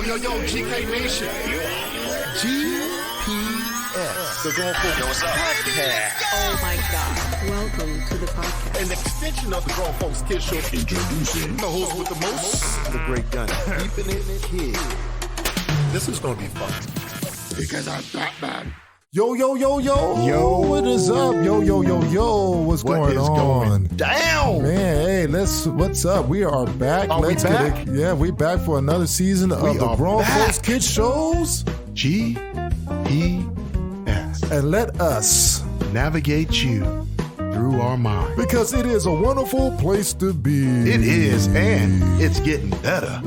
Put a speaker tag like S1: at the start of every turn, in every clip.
S1: Yo, GK Nation. GPS. The Grown Folks Podcast.
S2: Oh my God. Welcome to the podcast.
S1: An extension of the Grown Folks Kids Show. Introducing the host with the most, the great Gunther. Keeping it kid. This is going to be fun. Because I'm Batman.
S3: Yo. What is up? Yo. What's going on?
S1: Down.
S3: Man, hey, what's up? We are back.
S1: Let's back?
S3: We back for another season of the Grown Folks Kids Shows.
S4: GPS.
S3: And let us
S4: navigate you through our mind.
S3: Because it is a wonderful place to be.
S4: It is, and it's getting better.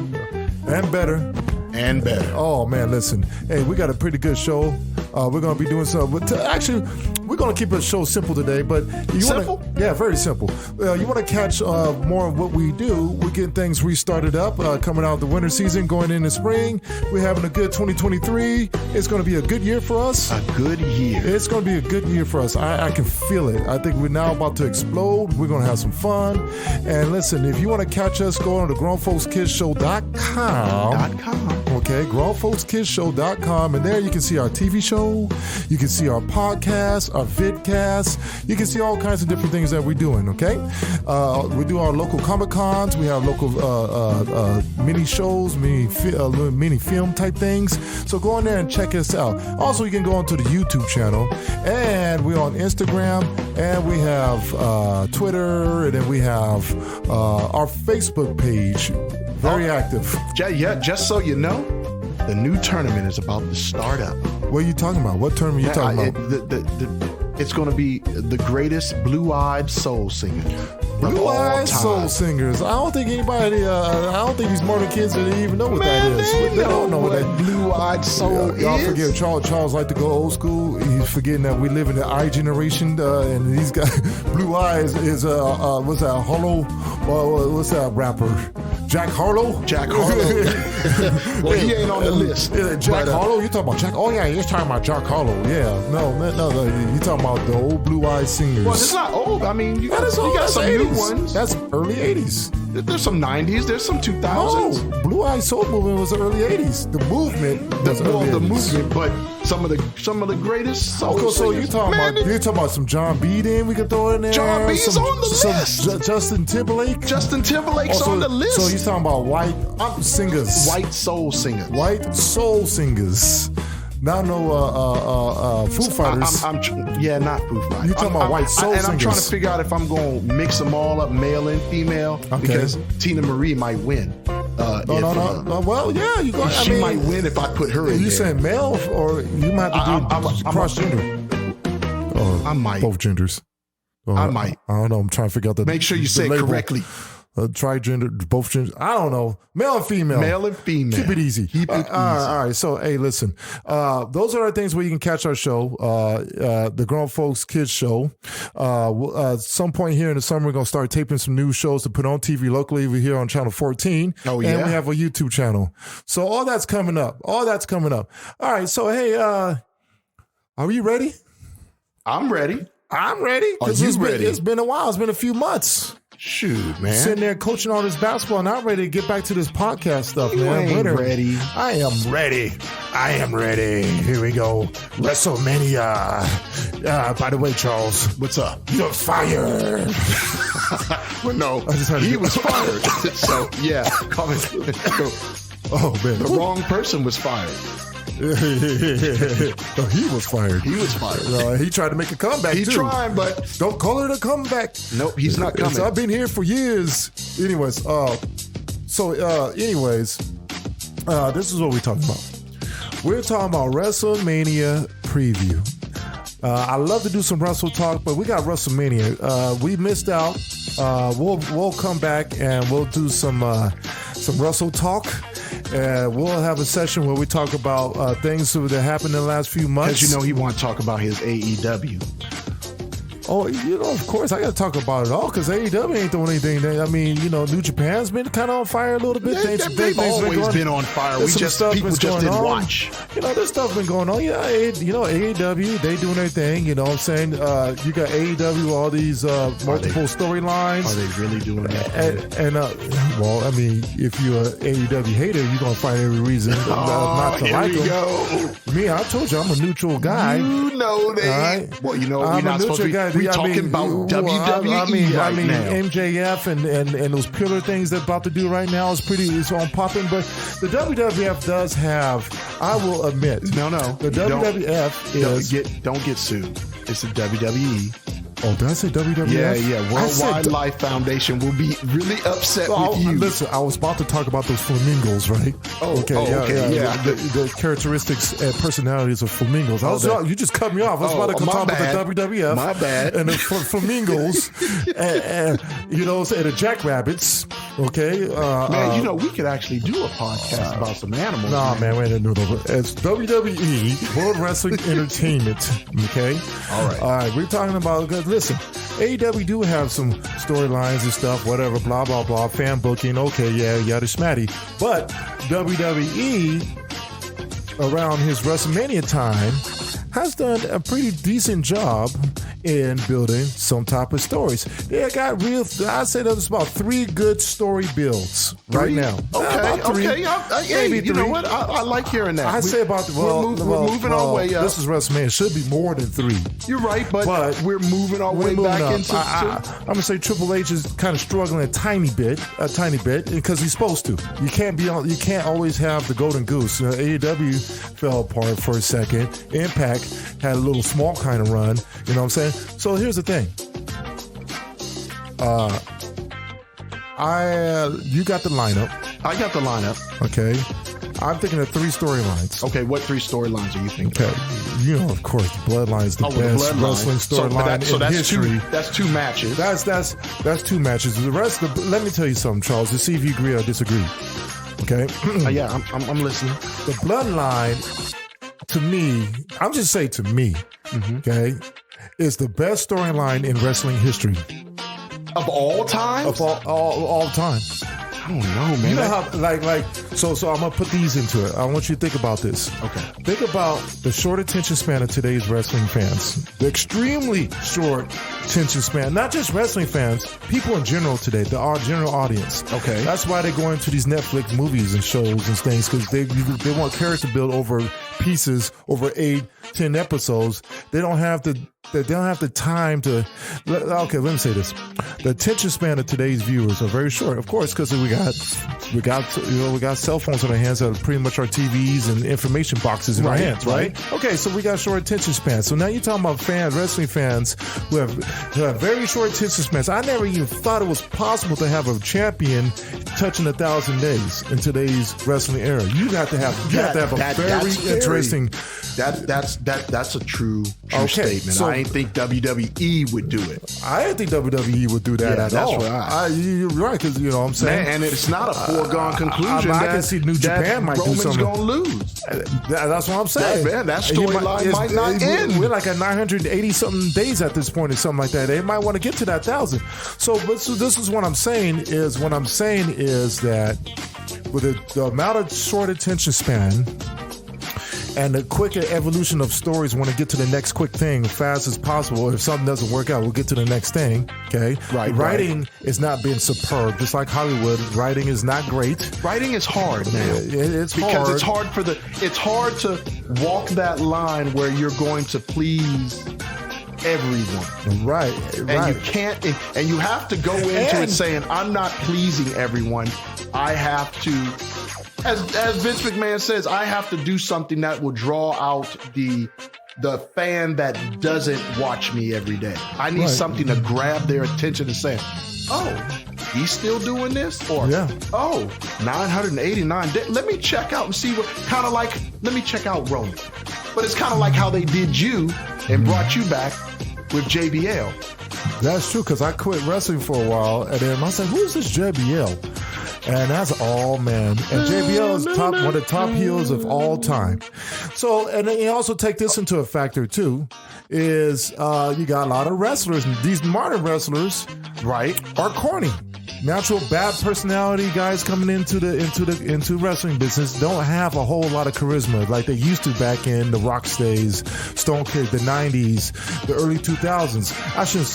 S3: And better.
S4: And better.
S3: Oh, man, listen. Hey, we got a pretty good show. We're going to be doing something. Actually, we're going to keep the show simple today. But
S4: Simple?
S3: Yeah, very simple. You want to catch more of what we do. We're getting things restarted up, coming out of the winter season, going into spring. We're having a good 2023. It's going to be a good year for us.
S4: A good year.
S3: It's going to be a good year for us. I can feel it. I think we're now about to explode. We're going to have some fun. And listen, if you want to catch us, go on to grownfolkskidshow.com. Okay, grownfolkskidshow.com, and there you can see our TV show, you can see our podcast, our vidcast, you can see all kinds of different things that we're doing, okay? We do our local Comic-Cons, we have local mini shows, mini film type things, so go on there and check us out. Also, you can go onto the YouTube channel, and we're on Instagram, and we have Twitter, and then we have our Facebook page. Very active.
S4: Yeah, just so you know, the new tournament is about to start up.
S3: What are you talking about? What tournament are you talking
S4: about? It's going to be the greatest blue-eyed soul singer.
S3: Blue-eyed soul singers. I don't think anybody, I don't think these modern kids even know what that is.
S4: They don't know what that blue-eyed soul is.
S3: Y'all forget, Charles like to go old school. He's forgetting that we live in the I generation, and these guys, Blue Eyes is, what's that, what's that rapper? Jack Harlow?
S4: Well, he ain't on the list.
S3: Jack Harlow? You talking about Jack? Oh, yeah, you're talking about Jack Harlow. Yeah. No. You talking about the old blue-eyed singers.
S4: Well, it's not old. I mean, you got some new ones.
S3: That's early 80s.
S4: There's some 90s. There's some 2000s.
S3: Oh, Blue-Eyed Soul Movement was the early 80s. The movement was early 80s.
S4: The movement, but some of the greatest soul singers.
S3: So you're talking about some John B. Then we can throw in there.
S4: John B's on the list.
S3: Justin Timberlake.
S4: Justin Timberlake's on the list.
S3: So he's talking about white singers.
S4: White soul singers.
S3: White soul singers. Not no Foo Fighters.
S4: Not Foo Fighters.
S3: You're talking about white soul singers.
S4: And I'm trying to figure out if I'm going to mix them all up, male and female, because Tina Marie might win.
S3: No. Well, yeah, you go.
S4: She might win if I put her in there.
S3: You saying male, or you might have to do cross gender?
S4: I might.
S3: Both genders.
S4: I might.
S3: I don't know. I'm trying to figure out the.
S4: Make sure you say it correctly.
S3: Trigender, both genders. I don't know. Male and female.
S4: Male and female.
S3: Keep it easy. All right. So, hey, listen. Those are the things where you can catch our show, the Grown Folks Kids Show. Some point here in the summer, we're going to start taping some new shows to put on TV locally. We're here on Channel 14.
S4: Oh, yeah.
S3: And we have a YouTube channel. So, all that's coming up. All right. So, hey, are you ready?
S4: I'm ready.
S3: Are you ready? It's been a while. It's been a few months.
S4: Shoot, man.
S3: Sitting there coaching all this basketball, and I'm ready to get back to this podcast stuff, man.
S4: You ain't ready.
S3: I am ready. Here we go. Wrestlemania. By the way, Charles.
S4: What's up?
S3: You're fired.
S4: Well, no, he was fired. So, yeah.
S3: Oh, man.
S4: The wrong person was fired.
S3: No, he was fired. He tried to make a comeback,
S4: He tried, but...
S3: Don't call it a comeback.
S4: Nope, he's not coming.
S3: I've been here for years. Anyways, this is what we're talking about. We're talking about WrestleMania preview. I love to do some Wrestle Talk, but we got WrestleMania. We missed out. We'll come back and we'll do some Wrestle Talk. We'll have a session where we talk about things that happened in the last few months.
S4: Because he want to talk about his AEW.
S3: Oh, of course, I got to talk about it all because AEW ain't doing anything. I mean, New Japan's been kind of on fire a little bit.
S4: They've always been on fire. People just didn't watch.
S3: There's stuff been going on. Yeah, AEW, they doing their thing. You know what I'm saying? You got AEW, all these multiple storylines.
S4: Are they really doing that?
S3: And well, I mean, if you're an AEW hater, you're going to find every reason not to like them.
S4: Go.
S3: Me, I told you, I'm a neutral guy.
S4: You know that. Right? Well, we're not supposed to be talking about WWE right now.
S3: MJF and those pillar things they're about to do right now is on popping. But the WWF does have, I will admit.
S4: No.
S3: The WWF is...
S4: Don't get sued. It's the WWE.
S3: Oh, did I say WWF?
S4: Yeah. Worldwide Life Foundation will be really upset with you.
S3: Listen, I was about to talk about those flamingos, right?
S4: Okay.
S3: The characteristics and personalities of flamingos. You just cut me off. I was about to talk about the WWF.
S4: My bad.
S3: And the flamingos, and the jackrabbits. Okay.
S4: Man, we could actually do a podcast about some animals.
S3: Nah, man, wait a minute. It's WWE, World Wrestling Entertainment. Okay.
S4: All right.
S3: We're talking about. Listen, AEW do have some storylines and stuff, whatever, blah, blah, blah, fan booking, okay, yada smatty. But WWE, around his WrestleMania time, has done a pretty decent job in building some type of stories. They got I'd say there's about 3 good story builds right now.
S4: Okay.
S3: Maybe
S4: you know what? I like hearing that.
S3: I'd say about
S4: we're moving our way up.
S3: This is WrestleMania. It should be more than 3.
S4: You're right, but we're moving our way back into.
S3: I'm gonna say Triple H is kind of struggling a tiny bit, because he's supposed to. You can't always have the golden goose. AEW fell apart for a second. Impact had a little small kind of run. You know what I'm saying? So here's the thing. You got the lineup.
S4: I got the lineup.
S3: Okay. I'm thinking of 3 storylines.
S4: Okay, what 3 storylines are you thinking?
S3: Okay, of course, the Bloodline is the best wrestling storyline in history.
S4: That's 2 matches.
S3: That's 2 matches. The rest, let me tell you something, Charles, to see if you agree or disagree. Okay?
S4: Yeah, I'm listening.
S3: The Bloodline, to me, I'm just saying to me, okay, is the best storyline in wrestling history.
S4: Of all time?
S3: Of all time.
S4: I don't know, man.
S3: You know how, so I'm going to put these into it. I want you to think about this.
S4: Okay.
S3: Think about the short attention span of today's wrestling fans. The extremely short attention span. Not just wrestling fans, people in general today, our general audience.
S4: Okay.
S3: That's why they go into these Netflix movies and shows and things, because they want character build over pieces, over 8-10 episodes. They don't have the time to. Okay, let me say this: the attention span of today's viewers are very short. Of course, because we got cell phones in our hands that are pretty much our TVs and information boxes in our hands, right? Okay, so we got short attention spans. So now you're talking about wrestling fans who have very short attention spans. I never even thought it was possible to have a champion touching 1,000 days in today's wrestling era. You have to have a very interesting.
S4: That's a true statement.
S3: So,
S4: I didn't think WWE would do it.
S3: I didn't think WWE would do that at all.
S4: Right.
S3: You're right, because you know what I'm saying.
S4: And it's not a foregone conclusion.
S3: I can see New Japan might do something.
S4: Roman's gonna lose.
S3: That's what I'm saying.
S4: That storyline might not end.
S3: We're like at 980 something days at this point, or something like that. They might want to get to that 1,000. So this is what I'm saying is that with the amount of short attention span and the quicker evolution of stories, want to get to the next quick thing as fast as possible. If something doesn't work out, we'll get to the next thing. Okay, writing is not being superb. Just like Hollywood, writing is not great.
S4: Writing is hard now.
S3: It's hard.
S4: It's hard to walk that line where you're going to please everyone.
S3: Right.
S4: And you can't, and you have to go into it saying, I'm not pleasing everyone. I have to, as Vince McMahon says, I have to do something that will draw out the fan that doesn't watch me every day. I need something to grab their attention and say, oh, he's still doing this? Or, 989. Let me check out and see let me check out Roman. But it's kind of like how they did you and brought you back with JBL.
S3: That's true, because I quit wrestling for a while, and then I said, who's this JBL? And that's all, man. And JBL is one of the top heels of all time. So, and then you also take this into a factor too, is you got a lot of wrestlers, and these modern wrestlers, right, are corny. Natural bad personality guys coming into wrestling business don't have a whole lot of charisma like they used to back in the Rock's days, Stone Cold, the 90s, the early 2000s.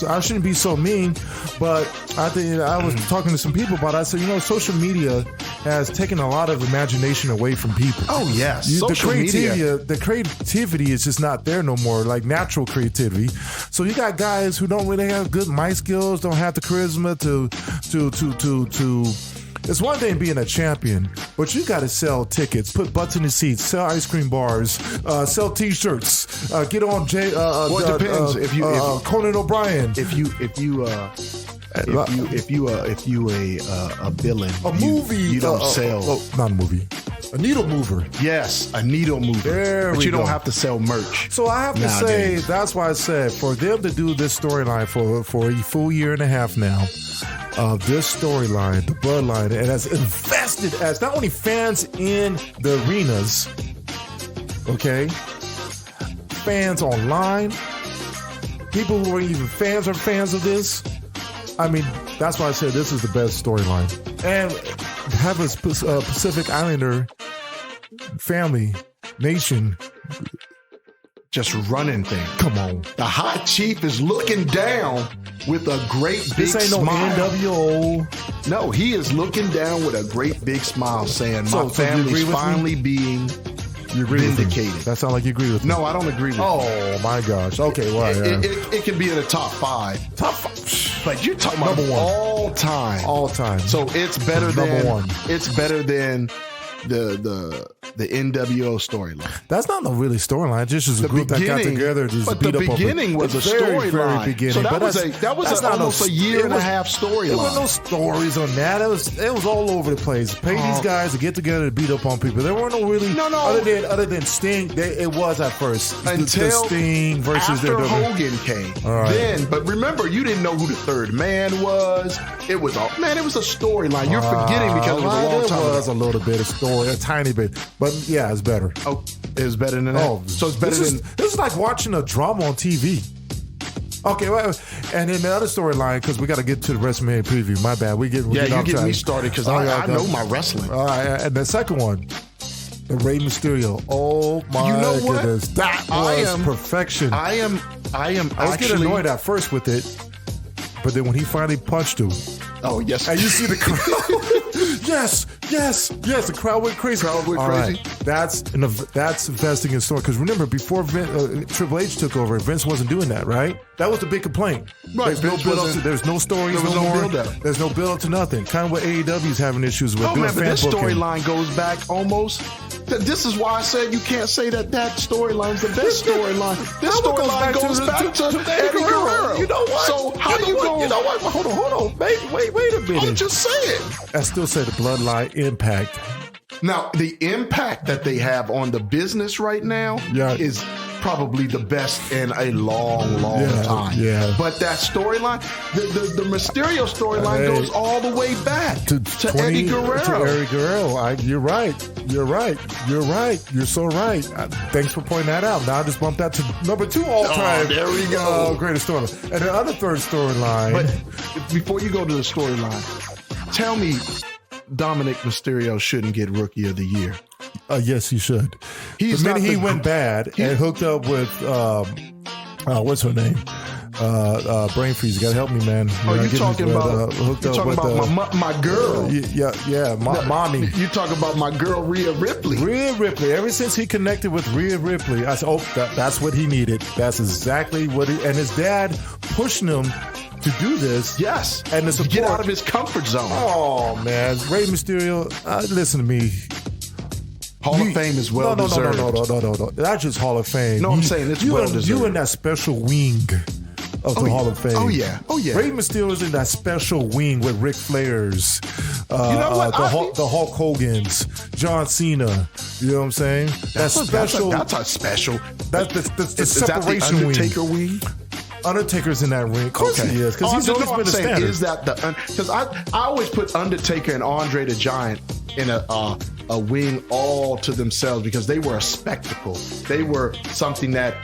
S3: I shouldn't be so mean, but I think I was talking to some people about it. I said, social media has taken a lot of imagination away from people.
S4: Oh yes,
S3: social media, the creativity is just not there no more, like natural creativity. So you got guys who don't really have good mic skills, don't have the charisma to it's one thing being a champion, but you got to sell tickets, put butts in the seats, sell ice cream bars, sell T-shirts, get on
S4: well, it depends. If
S3: Conan O'Brien,
S4: if you a villain,
S3: a movie,
S4: you don't sell.
S3: Not a movie. A needle mover.
S4: Yes, a needle mover. But you don't have to sell merch.
S3: So I have to say, that's why I said, for them to do this storyline for a full year and a half now, this storyline, the Bloodline, it has invested as not only fans in the arenas, okay, fans online, people who are even fans of this. I mean, that's why I said this is the best storyline. And have a Pacific Islander family, nation,
S4: just running things.
S3: Come on.
S4: The High Chief is looking down with a great big smile.
S3: This ain't no NWO.
S4: No, he is looking down with a great big smile saying, my family's finally being vindicated.
S3: That sounds like you agree with me.
S4: No, I don't agree with you.
S3: Oh, my gosh. Okay, well,
S4: it can be in the top 5.
S3: Top 5.
S4: But you're talking about
S3: number 1.
S4: All time.
S3: All time.
S4: So it's better than
S3: number 1.
S4: It's better than the NWO storyline.
S3: That's not a really storyline. It's just a group that got together.
S4: But the beginning was a storyline.
S3: Very beginning.
S4: So that was almost a year and a half storyline.
S3: There were no stories on that. It was all over the place. Pay these guys to get together to beat up on people. There weren't no really other than Sting. It was at first
S4: until
S3: the Sting versus
S4: after Hogan came.
S3: Right.
S4: Then, but remember, you didn't know who the third man was. It was a storyline. You're forgetting because it was a long time.
S3: It was a little bit of story, a tiny bit, but yeah, it's better.
S4: Oh, it's better than that.
S3: Oh,
S4: so it's better than
S3: this is like watching a drama on TV. Okay, well, and then the other storyline, because we got to get to the WrestleMania preview. My bad. You get
S4: me started because I know my wrestling.
S3: All right, and the second one, the Rey Mysterio. Oh my goodness, that was perfection.
S4: I was
S3: getting annoyed at first with it, but then when he finally punched him.
S4: Oh yes,
S3: and you see the crowd. Yes, the crowd went crazy. Right. That's investing in story. Because remember, before Triple H took over, Vince wasn't doing that, right? That was the big complaint.
S4: Right.
S3: There's no stories,
S4: there was no build-up.
S3: There's no build-up to nothing. Kind of what AEW's having issues with.
S4: Oh man, but this storyline goes back almost. This is why I said you can't say that storyline's the best storyline. This storyline goes back to Eddie Guerrero.
S3: You know what?
S4: So how you going?
S3: You know what? Hold on. Wait a minute.
S4: I'm just saying.
S3: I still say the Bloodline impact.
S4: Now, the impact that they have on the business right now is probably the best in a long time.
S3: Yeah.
S4: But that storyline, the Mysterio storyline goes all the way back to Eddie Guerrero.
S3: To Eddie Guerrero. You're right. You're so right. Thanks for pointing that out. Now I just bumped that to number 2 all time.
S4: Oh, there we go.
S3: Greatest storyline. And the other third storyline.
S4: But before you go to the storyline, tell me Dominic Mysterio shouldn't get Rookie of the Year.
S3: Yes, he should. The minute he went bad and hooked up with what's her name? Brain freeze. You gotta help me, man.
S4: You're talking about my girl.
S3: Mommy.
S4: You talking about my girl Rhea Ripley.
S3: Ever since he connected with Rhea Ripley, I said, that's what he needed. That's exactly what and his dad pushing him to do this.
S4: Yes.
S3: And to
S4: get out of his comfort zone.
S3: Oh, man. Rey Mysterio, listen to me.
S4: Hall of Fame is well deserved.
S3: No. That's just Hall of Fame.
S4: No, I'm saying it's well deserved.
S3: You in that special wing of the Hall of Fame.
S4: Oh, yeah.
S3: Rey Mysterio's in that special wing with Ric Flair's, the Hulk Hogan's, John Cena. You know what I'm saying? That's special.
S4: That's a special.
S3: That's the separation
S4: wing. Undertaker wing?
S3: Undertaker's in that ring. Of course he is, because he's always been a standard.
S4: Is that because I always put Undertaker and Andre the Giant in a wing all to themselves, because they were a spectacle. They were something that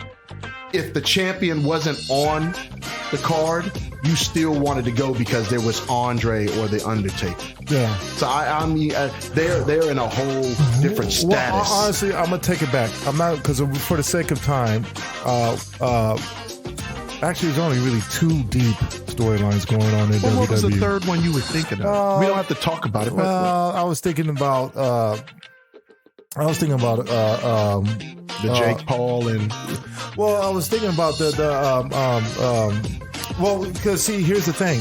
S4: if the champion wasn't on the card, you still wanted to go because there was Andre or the Undertaker.
S3: Yeah.
S4: So I mean, they're in a whole different status.
S3: Well, honestly, I'm gonna take it back. I'm not, because for the sake of time. Actually, there's only really 2 deep storylines going on in WWE.
S4: What was the third one you were thinking of? We don't have to talk about it.
S3: I was thinking about.
S4: The Jake Paul and.
S3: Well, I was thinking about well, because see, here's the thing.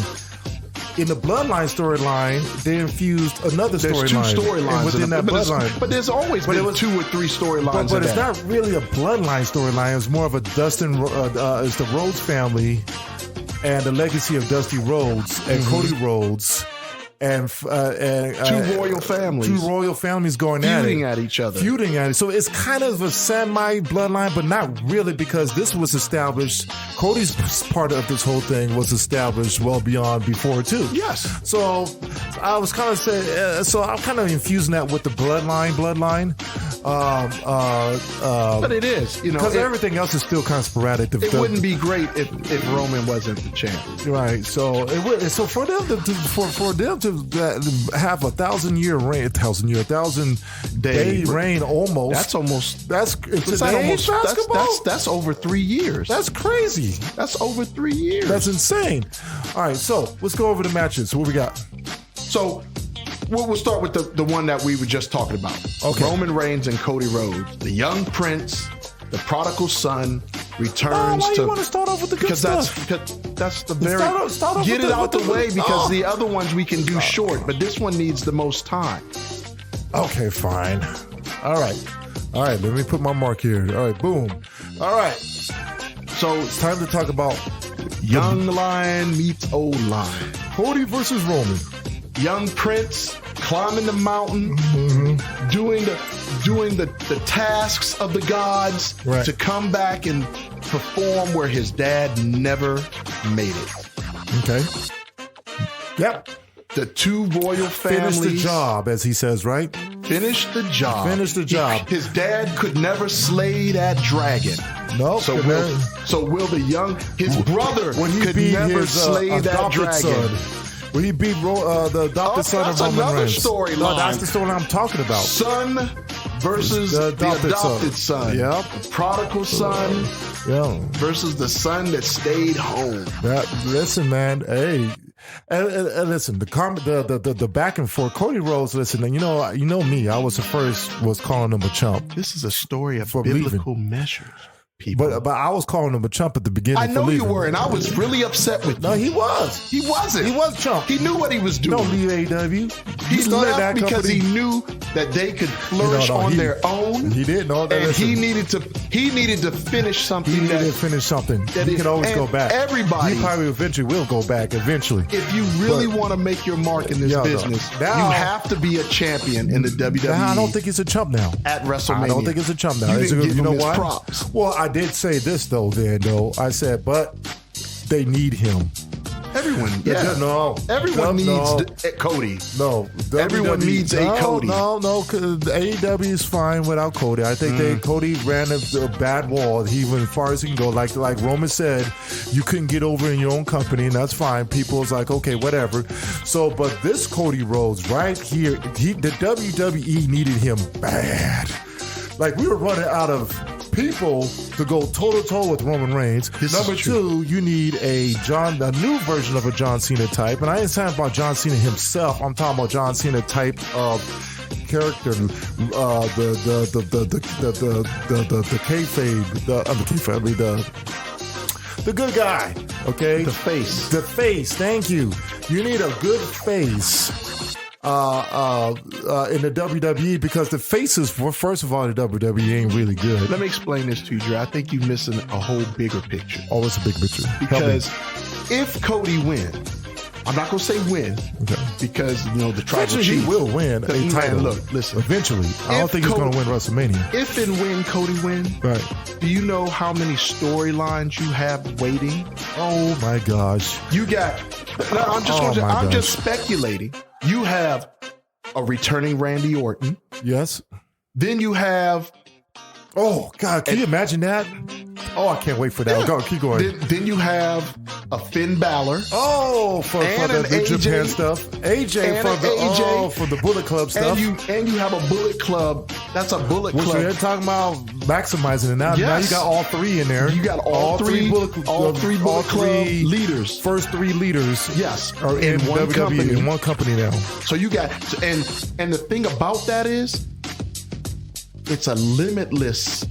S3: In the Bloodline storyline, they infused another storyline.
S4: There's 2 storylines
S3: within that Bloodline.
S4: But there's always been 2 or 3 storylines.
S3: But it's not really a Bloodline storyline. It's more of a it's the Rhodes family and the legacy of Dusty Rhodes and Cody Rhodes. And 2
S4: royal families.
S3: 2 royal families going
S4: feuding at each other.
S3: Feuding at it. So it's kind of a semi-bloodline, but not really, because this was established. Cody's part of this whole thing was established well before too.
S4: Yes.
S3: So I was kind of saying, so I'm kind of infusing that with the bloodline.
S4: But it is,
S3: because everything else is still kind of sporadic.
S4: It wouldn't be great if Roman wasn't the champion.
S3: Right. So it would. So for them to have 1,000-day reign almost. That's
S4: over 3 years.
S3: That's crazy.
S4: That's over 3 years.
S3: That's insane. All right, so let's go over the matches. What we got?
S4: So we'll start with the one that we were just talking about.
S3: Okay.
S4: Roman Reigns and Cody Rhodes. The young prince, the prodigal son, returns
S3: why
S4: to.
S3: You want to start off with the good stuff?
S4: That's the very.
S3: Start off
S4: get it out the way, because
S3: Oh.
S4: the other ones we can do short, but this one needs the most time.
S3: Okay, fine. All right. Let me put my mark here. All right, boom. All right. So it's time to talk about
S4: Young Lion meets Old Lion.
S3: Cody versus Roman.
S4: Young Prince climbing the mountain, doing the tasks of the gods,
S3: right,
S4: to come back and perform where his dad never made it.
S3: Okay. Yep.
S4: The 2 royal families.
S3: Finish the job, as he says, right?
S4: Finish the job.
S3: Finish the job.
S4: His dad could never slay that dragon.
S3: No.
S4: So will his brother could never slay that dragon.
S3: Son. When he beat the adopted son of Roman Reigns.
S4: Storyline.
S3: No, that's the story I'm talking about.
S4: Son versus the adopted son.
S3: Yep.
S4: The prodigal son versus the son that stayed home.
S3: Listen, man. Hey. And listen, the back and forth. Cody Rhodes, listen, and you know me. I was calling him a chump.
S4: This is a story of biblical measures. People.
S3: But I was calling him a chump at the beginning.
S4: I know you were, and I was really upset with you.
S3: No, he was.
S4: He wasn't.
S3: He was chump.
S4: He knew what he was doing.
S3: Don't leave AEW.
S4: He left because he knew that they could flourish on their own.
S3: He did know that,
S4: and he needed to finish something.
S3: He needed to finish something. He can always go back.
S4: Everybody,
S3: he probably eventually will go back. Eventually,
S4: if you really want to make your mark in this business, you have to be a champion in the WWE.
S3: I don't think he's a chump now.
S4: At WrestleMania,
S3: I don't think he's a chump now.
S4: You know why?
S3: Props. Well, I did say this though. I said, but they need him.
S4: Everyone, everyone needs Cody.
S3: No,
S4: everyone needs a Cody.
S3: No, AEW is fine without Cody. I think Cody ran a bad wall. He went as far as he can go. Like Roman said, you couldn't get over in your own company, and that's fine. People was like, okay, whatever. So, but this Cody Rhodes right here, the WWE needed him bad. Like we were running out of people to go toe-to-toe with Roman Reigns. Number 2, you need a new version of a John Cena type. And I ain't talking about John Cena himself. I'm talking about John Cena type of character. The kayfabe, the good guy. Okay?
S4: The face.
S3: The face. Thank you. You need a good face. In the WWE, because the faces, first of all, the WWE ain't really good.
S4: Let me explain this to you, Dre. I think you're missing a whole bigger picture.
S3: Oh, it's a big picture.
S4: Because if Cody wins, I'm not going to say win, because the tribal
S3: Eventually
S4: chief
S3: he will win a title.
S4: Man, look, listen.
S3: Eventually, I don't think he's going to win WrestleMania.
S4: If and when Cody wins,
S3: right?
S4: Do you know how many storylines you have waiting?
S3: Oh my gosh!
S4: You got. I'm just speculating. You have a returning Randy Orton.
S3: Yes.
S4: Then you have.
S3: Oh God! Can you imagine that? Oh, I can't wait for that. Yeah. Go, keep going.
S4: Then you have a Finn Balor.
S3: Oh, for the AJ, Japan stuff. AJ for the Bullet Club stuff.
S4: And you have a Bullet Club. That's a Bullet Club.
S3: Which we're talking about maximizing it now.
S4: Yes.
S3: Now you got all three in there.
S4: You got all three Bullet Club leaders.
S3: First three leaders.
S4: Yes,
S3: are in one WWE, company. In one company now.
S4: So you got and the thing about that is, it's a limitless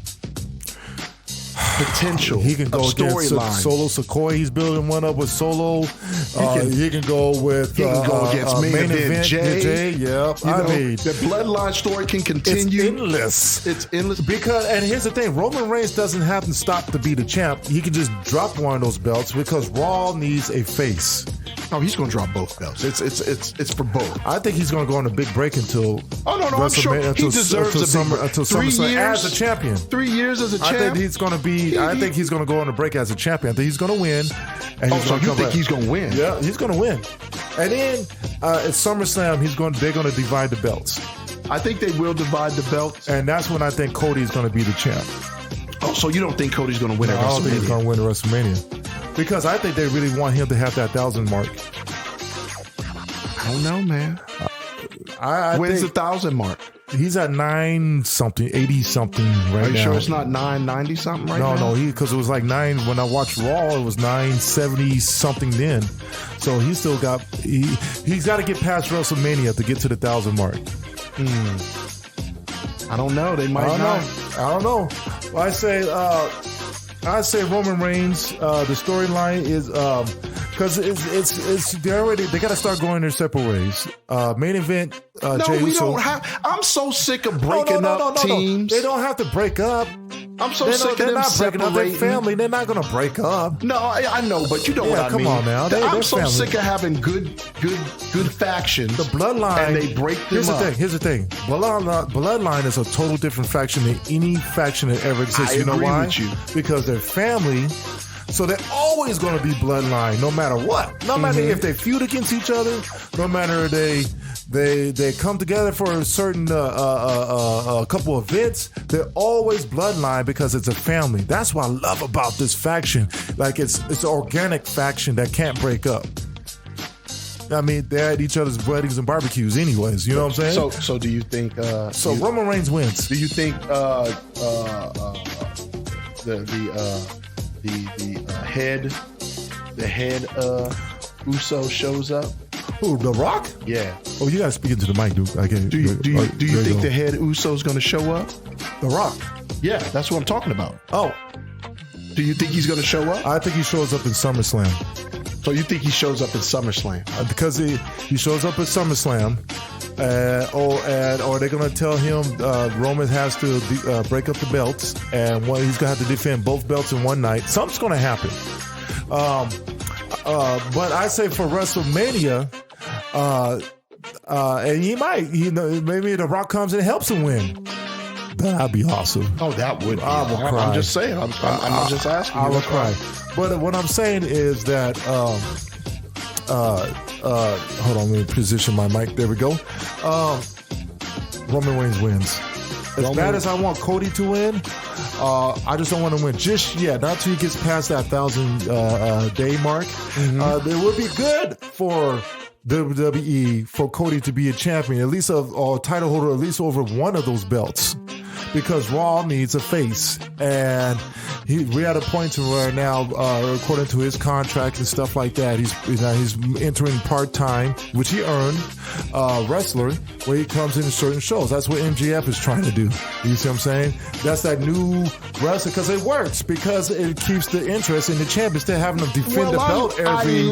S4: potential.
S3: He can go against Solo Sikoa. He's building one up with Solo. He can go with.
S4: He can go against main event Jay.
S3: Yep.
S4: The bloodline story can continue.
S3: It's endless. Because, and here's the thing: Roman Reigns doesn't have to stop to be the champ. He can just drop one of those belts because Raw needs a face.
S4: Oh, he's going to drop both belts. It's for both.
S3: I think he's going to go on a big break until.
S4: Oh no, I'm sure he deserves
S3: until
S4: 3 years
S3: as a champion.
S4: 3 years as a champ.
S3: I think he's going to be. I think he's going to go on a break as a champion. I think he's going to win.
S4: And so you think he's going to win?
S3: Yeah, he's going to win. And then at SummerSlam, they're going to divide the belts.
S4: I think they will divide the belts,
S3: and that's when I think Cody's going to be the champ.
S4: Oh, so you don't think Cody's going to win at WrestleMania?
S3: I don't think he's going to win at WrestleMania. Because I think they really want him to have that 1,000 mark.
S4: I don't know, man. When's the 1,000 mark?
S3: He's at 9-something, 80-something right now.
S4: Are you sure it's not 990-something right now?
S3: No, because it was like 9 when I watched Raw. It was 970-something then. So he still got he's got to get past WrestleMania to get to the 1,000 mark.
S4: I don't know. They might not.
S3: I don't know. Well, I say Roman Reigns. The storyline is because they got to start going their separate ways. Main event. Jey Uso.
S4: I'm so sick of breaking up teams.
S3: They don't have to break up.
S4: I'm so sick of them separating.
S3: They're family. They're not going to break up.
S4: No, I know, but you know what I mean.
S3: Come on now.
S4: I'm so sick of having good factions.
S3: The Bloodline.
S4: And they break them up.
S3: Here's the thing. Bloodline is a total different faction than any faction that ever exists. You know why?
S4: With you.
S3: Because they're family. So they're always going to be Bloodline, no matter what. No matter if they feud against each other. No matter they come together for a certain a couple of events. They're always Bloodline because it's a family. That's what I love about this faction. Like it's an organic faction that can't break up. I mean, they're at each other's weddings and barbecues, anyways. You know what I'm saying?
S4: So do you think?
S3: Roman Reigns wins.
S4: Do you think the head Uso shows up?
S3: Who, The Rock?
S4: Yeah.
S3: Oh, you gotta speak into the mic, dude.
S4: Do you think the head Uso's gonna show up?
S3: The Rock.
S4: Yeah, that's what I'm talking about.
S3: Oh.
S4: Do you think he's gonna show up?
S3: I think he shows up in SummerSlam.
S4: So you think he shows up in SummerSlam?
S3: Because he shows up at SummerSlam, or they're gonna tell him Roman has to break up the belts, and he's gonna have to defend both belts in one night. Something's gonna happen. But I say for WrestleMania, and he might, maybe The Rock comes and helps him win. That'd be awesome.
S4: Oh, that would be.
S3: I will cry.
S4: I'm just saying. I'm just asking.
S3: I will cry. But what I'm saying is that, hold on, let me position my mic. There we go. Roman Reigns wins. As bad as I want Cody to win, I just don't want to win just yet. Not till he gets past that 1,000 day mark. It would be good for WWE for Cody to be a champion, at least a title holder, at least over one of those belts. Because Raw needs a face, and we're at a point to where now, according to his contract and stuff like that, he's entering part-time, which he earned, wrestler, where he comes into certain shows. That's what MJF is trying to do. You see what I'm saying? That's that new wrestler, because it works, because it keeps the interest in the champ instead of having to defend the belt every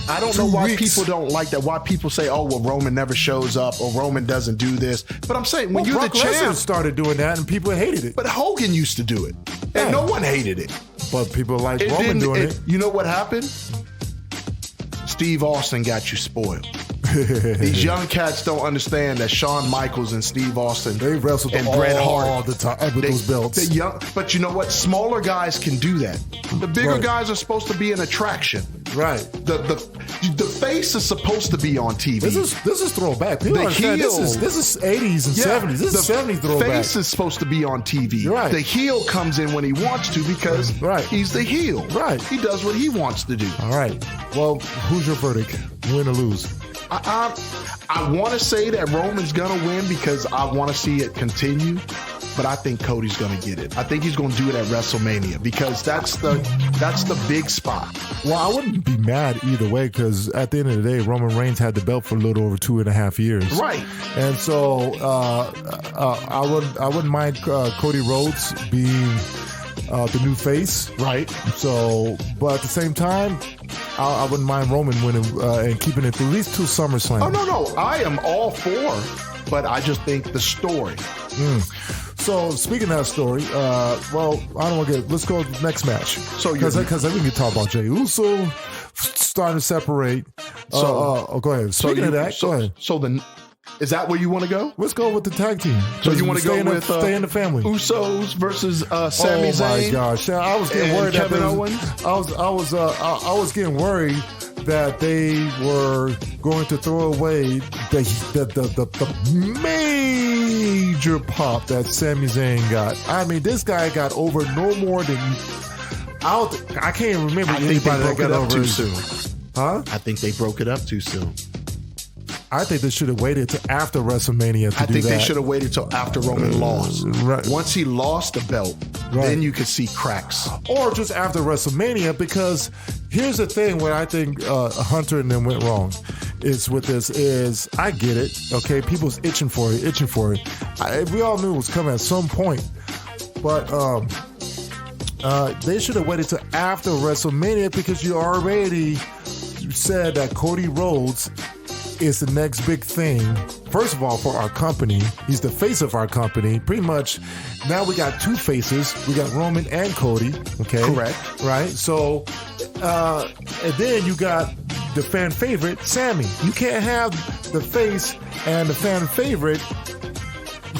S4: I don't know why people don't like that. Why people say, "Oh, well, Roman never shows up," or "Roman doesn't do this." But I'm saying when you're
S3: Brock
S4: the champ,
S3: Lesnar started doing that, and people hated it.
S4: But Hogan used to do it, and no one hated it.
S3: But people like Roman doing it.
S4: You know what happened? Steve Austin got you spoiled. These young cats don't understand that Shawn Michaels and Steve Austin,
S3: they wrestled
S4: and Bret Hart
S3: all the time with those belts.
S4: Young, but you know what? Smaller guys can do that. The bigger guys are supposed to be an attraction.
S3: Right.
S4: The face is supposed to be on TV.
S3: This is throwback. People understand this is 80s and 70s. This is 70s throwback.
S4: The face is supposed to be on TV.
S3: Right.
S4: The heel comes in when he wants to because he's the heel.
S3: Right.
S4: He does what he wants to do.
S3: All right. Well, who's your verdict? Win or lose?
S4: I want to say that Roman's going to win because I want to see it continue. But I think Cody's going to get it. I think he's going to do it at WrestleMania because that's the big spot.
S3: Well, I wouldn't be mad either way because at the end of the day, Roman Reigns had the belt for a little over 2.5 years.
S4: Right.
S3: And so I wouldn't mind Cody Rhodes being the new face.
S4: Right.
S3: So, but at the same time, I wouldn't mind Roman winning and keeping it through at least 2 SummerSlam.
S4: Oh, no. I am all for, but I just think the story.
S3: So speaking of that story, well, I don't want to let's go to the next match. So because we can talk about Jey Uso starting to separate. Go ahead. Speaking of that, go ahead.
S4: So is that where you want to go?
S3: Let's go with the tag team.
S4: So you want to go with
S3: stay in the family?
S4: Usos versus Sami Zayn.
S3: Oh my gosh! I was getting worried.
S4: Kevin Owens.
S3: I was getting worried that they were going to throw away the major pop that Sami Zayn got. I mean, this guy got over no more than I can't even remember anybody that got over
S4: too soon.
S3: Huh?
S4: I think they broke it up too soon.
S3: I think they should have waited till after WrestleMania to do that.
S4: I think they should have waited till after Roman lost.
S3: Right.
S4: Once he lost the belt, then you could see cracks.
S3: Or just after WrestleMania, because here's the thing where I think Hunter and them went wrong is with this is, I get it, okay? People's itching for it. We all knew it was coming at some point. But they should have waited till after WrestleMania because you already said that Cody Rhodes is the next big thing. First of all, for our company, he's the face of our company. Pretty much, now we got 2 faces. We got Roman and Cody. Okay,
S4: correct.
S3: Right. So, and then you got the fan favorite, Sammy. You can't have the face and the fan favorite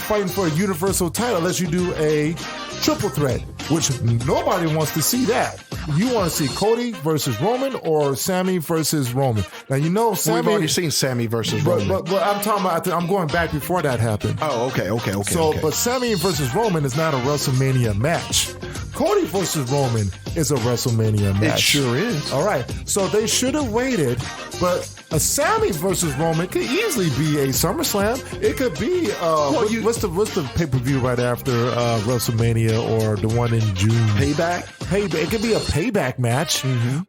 S3: fighting for a universal title unless you do a triple threat, which nobody wants to see that. You want to see Cody versus Roman or Sammy versus Roman. Now, you know, Sammy...
S4: We've already seen Sammy versus Roman.
S3: But I'm talking about... I'm going back before that happened.
S4: Oh, okay.
S3: But Sammy versus Roman is not a WrestleMania match. Cody versus Roman is a WrestleMania match.
S4: It sure is.
S3: All right. So they should have waited, but a Sammy versus Roman could easily be a SummerSlam. It could be... what's the pay-per-view right after WrestleMania or the one in June?
S4: Payback?
S3: It could be a payback match,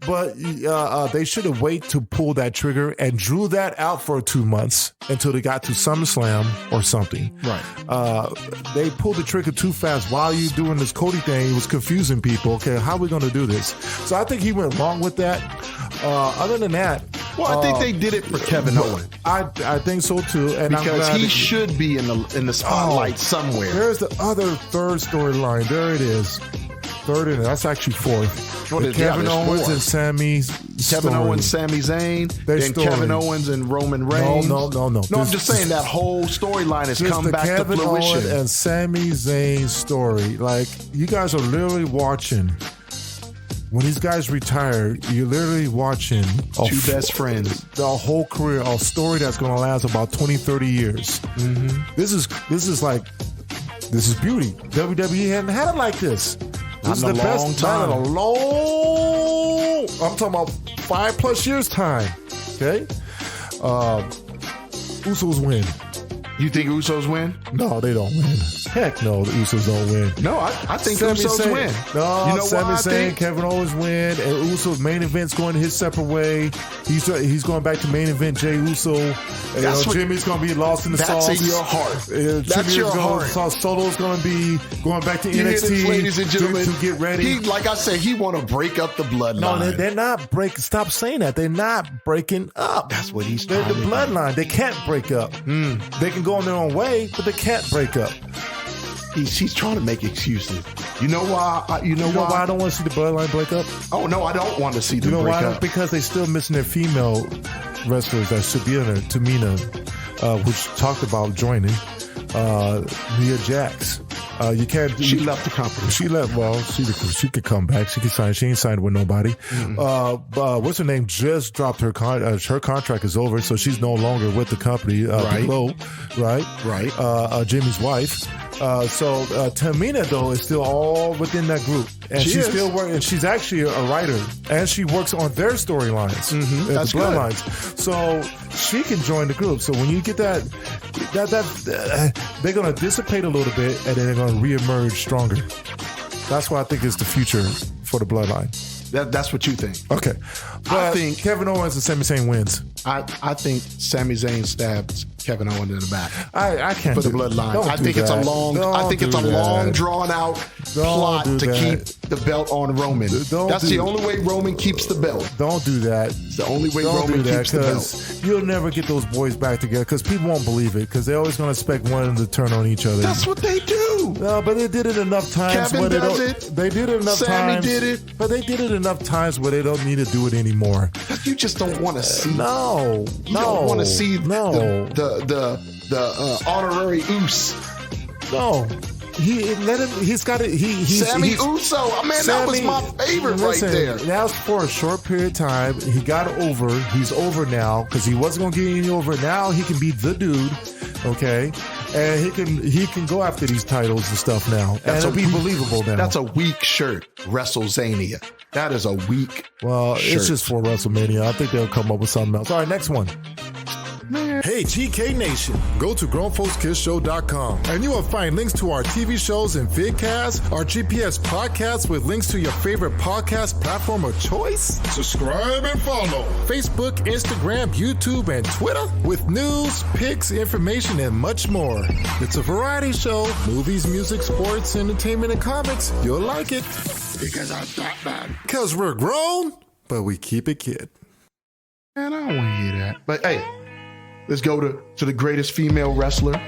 S3: but they should have waited to pull that trigger and drew that out for 2 months until they got to SummerSlam or something.
S4: Right.
S3: They pulled the trigger too fast while you doing this Cody thing. It was confusing people. Okay, how are we going to do this? So I think he went wrong with that. Other than that,
S4: well, I think they did it for Kevin Owens.
S3: I think so too, and
S4: because he should be in the spotlight somewhere.
S3: There's the other third storyline. There it is. Third and that's actually fourth. Kevin Owens and Sami.
S4: Kevin Owens, Sami Zayn, then Kevin Owens and Roman Reigns.
S3: No.
S4: No, I'm just saying that whole storyline has come back to fruition.
S3: Kevin Owens and Sami Zayn story. Like, you guys are literally watching. When these guys retire, you're literally watching
S4: 2 best friends.
S3: The whole career, a story that's going to last about 20, 30 years. Mm-hmm. This is beauty. WWE hadn't had it like this. This is the best time in a long. I'm talking about 5+ years time. Okay. Usos win.
S4: You think Usos win?
S3: No, they don't win. Heck no, the Usos don't win.
S4: No, I think Usos win.
S3: No,
S4: you know
S3: Sami Zayn, Kevin Owens win, and Usos main event's going his separate way. He's going back to main event Jey Uso. Jimmy's going to be lost in the sauce.
S4: That's in your heart.
S3: That's your heart. Solo's going to be going back to NXT,
S4: ladies and gentlemen,
S3: to get ready.
S4: Like I said, he want to break up the bloodline.
S3: No, they're not breaking. Stop saying that. They're not breaking up.
S4: That's what he's
S3: They're
S4: talking
S3: the bloodline. They can't break up. They can go on their own way, but they can't break up.
S4: He's trying to make excuses. You know why? You know why
S3: I don't want to see the Bloodline break up?
S4: Oh no, I don't want to see them break up.
S3: Because they still missing their female wrestlers that should be in there. Tamina, which talked about joining. Nia Jax. You can't.
S4: She left the company.
S3: She left. Well, she could come back. She could sign. She ain't signed with nobody. What's her name? Just dropped her her contract is over, so she's no longer with the company. Right. Right. Jimmy's wife. So Tamina though is still all within that group, and she's still working. And she's actually a writer, and she works on their storylines,
S4: That's
S3: the bloodlines. So she can join the group. So when you get that they're gonna dissipate a little bit, and then they're gonna reemerge stronger. That's why I think it's the future for the bloodline.
S4: That's what you think.
S3: Okay, but
S4: I think
S3: Kevin Owens and Sami Zayn wins.
S4: I think Sami Zayn stabs Kevin Owens in the back.
S3: I can't
S4: for the bloodline. I think it's a long drawn out plot to keep the belt on Roman. That's the only way Roman keeps the belt.
S3: Don't do that.
S4: It's the only way Roman keeps the belt.
S3: You'll never get those boys back together because people won't believe it because they're always going to expect one to turn on each other.
S4: That's what they do.
S3: No, but they did it enough times.
S4: Kevin does it.
S3: They did it enough times.
S4: Sammy did it.
S3: But they did it enough times where they don't need to do it anymore.
S4: You just don't want to see.
S3: You
S4: don't want to see the honorary Uso.
S3: No. He's got it.
S4: Sammy Uso. That was my favorite right there.
S3: That was for a short period of time. He got over. He's over now because he wasn't going to get any over. Now he can be the dude. Okay. And he can go after these titles and stuff now. And it'll be believable now.
S4: That's a weak shirt. WrestleZania. That is a weak shirt.
S3: It's just for WrestleMania. I think they'll come up with something else. All right, next one. Hey, GK Nation, go to GrownFolksKissShow.com and you will find links to our TV shows and vidcasts, our GPS podcasts with links to your favorite podcast platform of choice. Subscribe and follow Facebook, Instagram, YouTube, and Twitter with news, pics, information, and much more. It's a variety show, movies, music, sports, entertainment, and comics. You'll like it.
S4: Because I'm that man.
S3: Because we're grown, but we keep it kid.
S4: Man, I don't want to hear that. But hey, let's go to the greatest female wrestler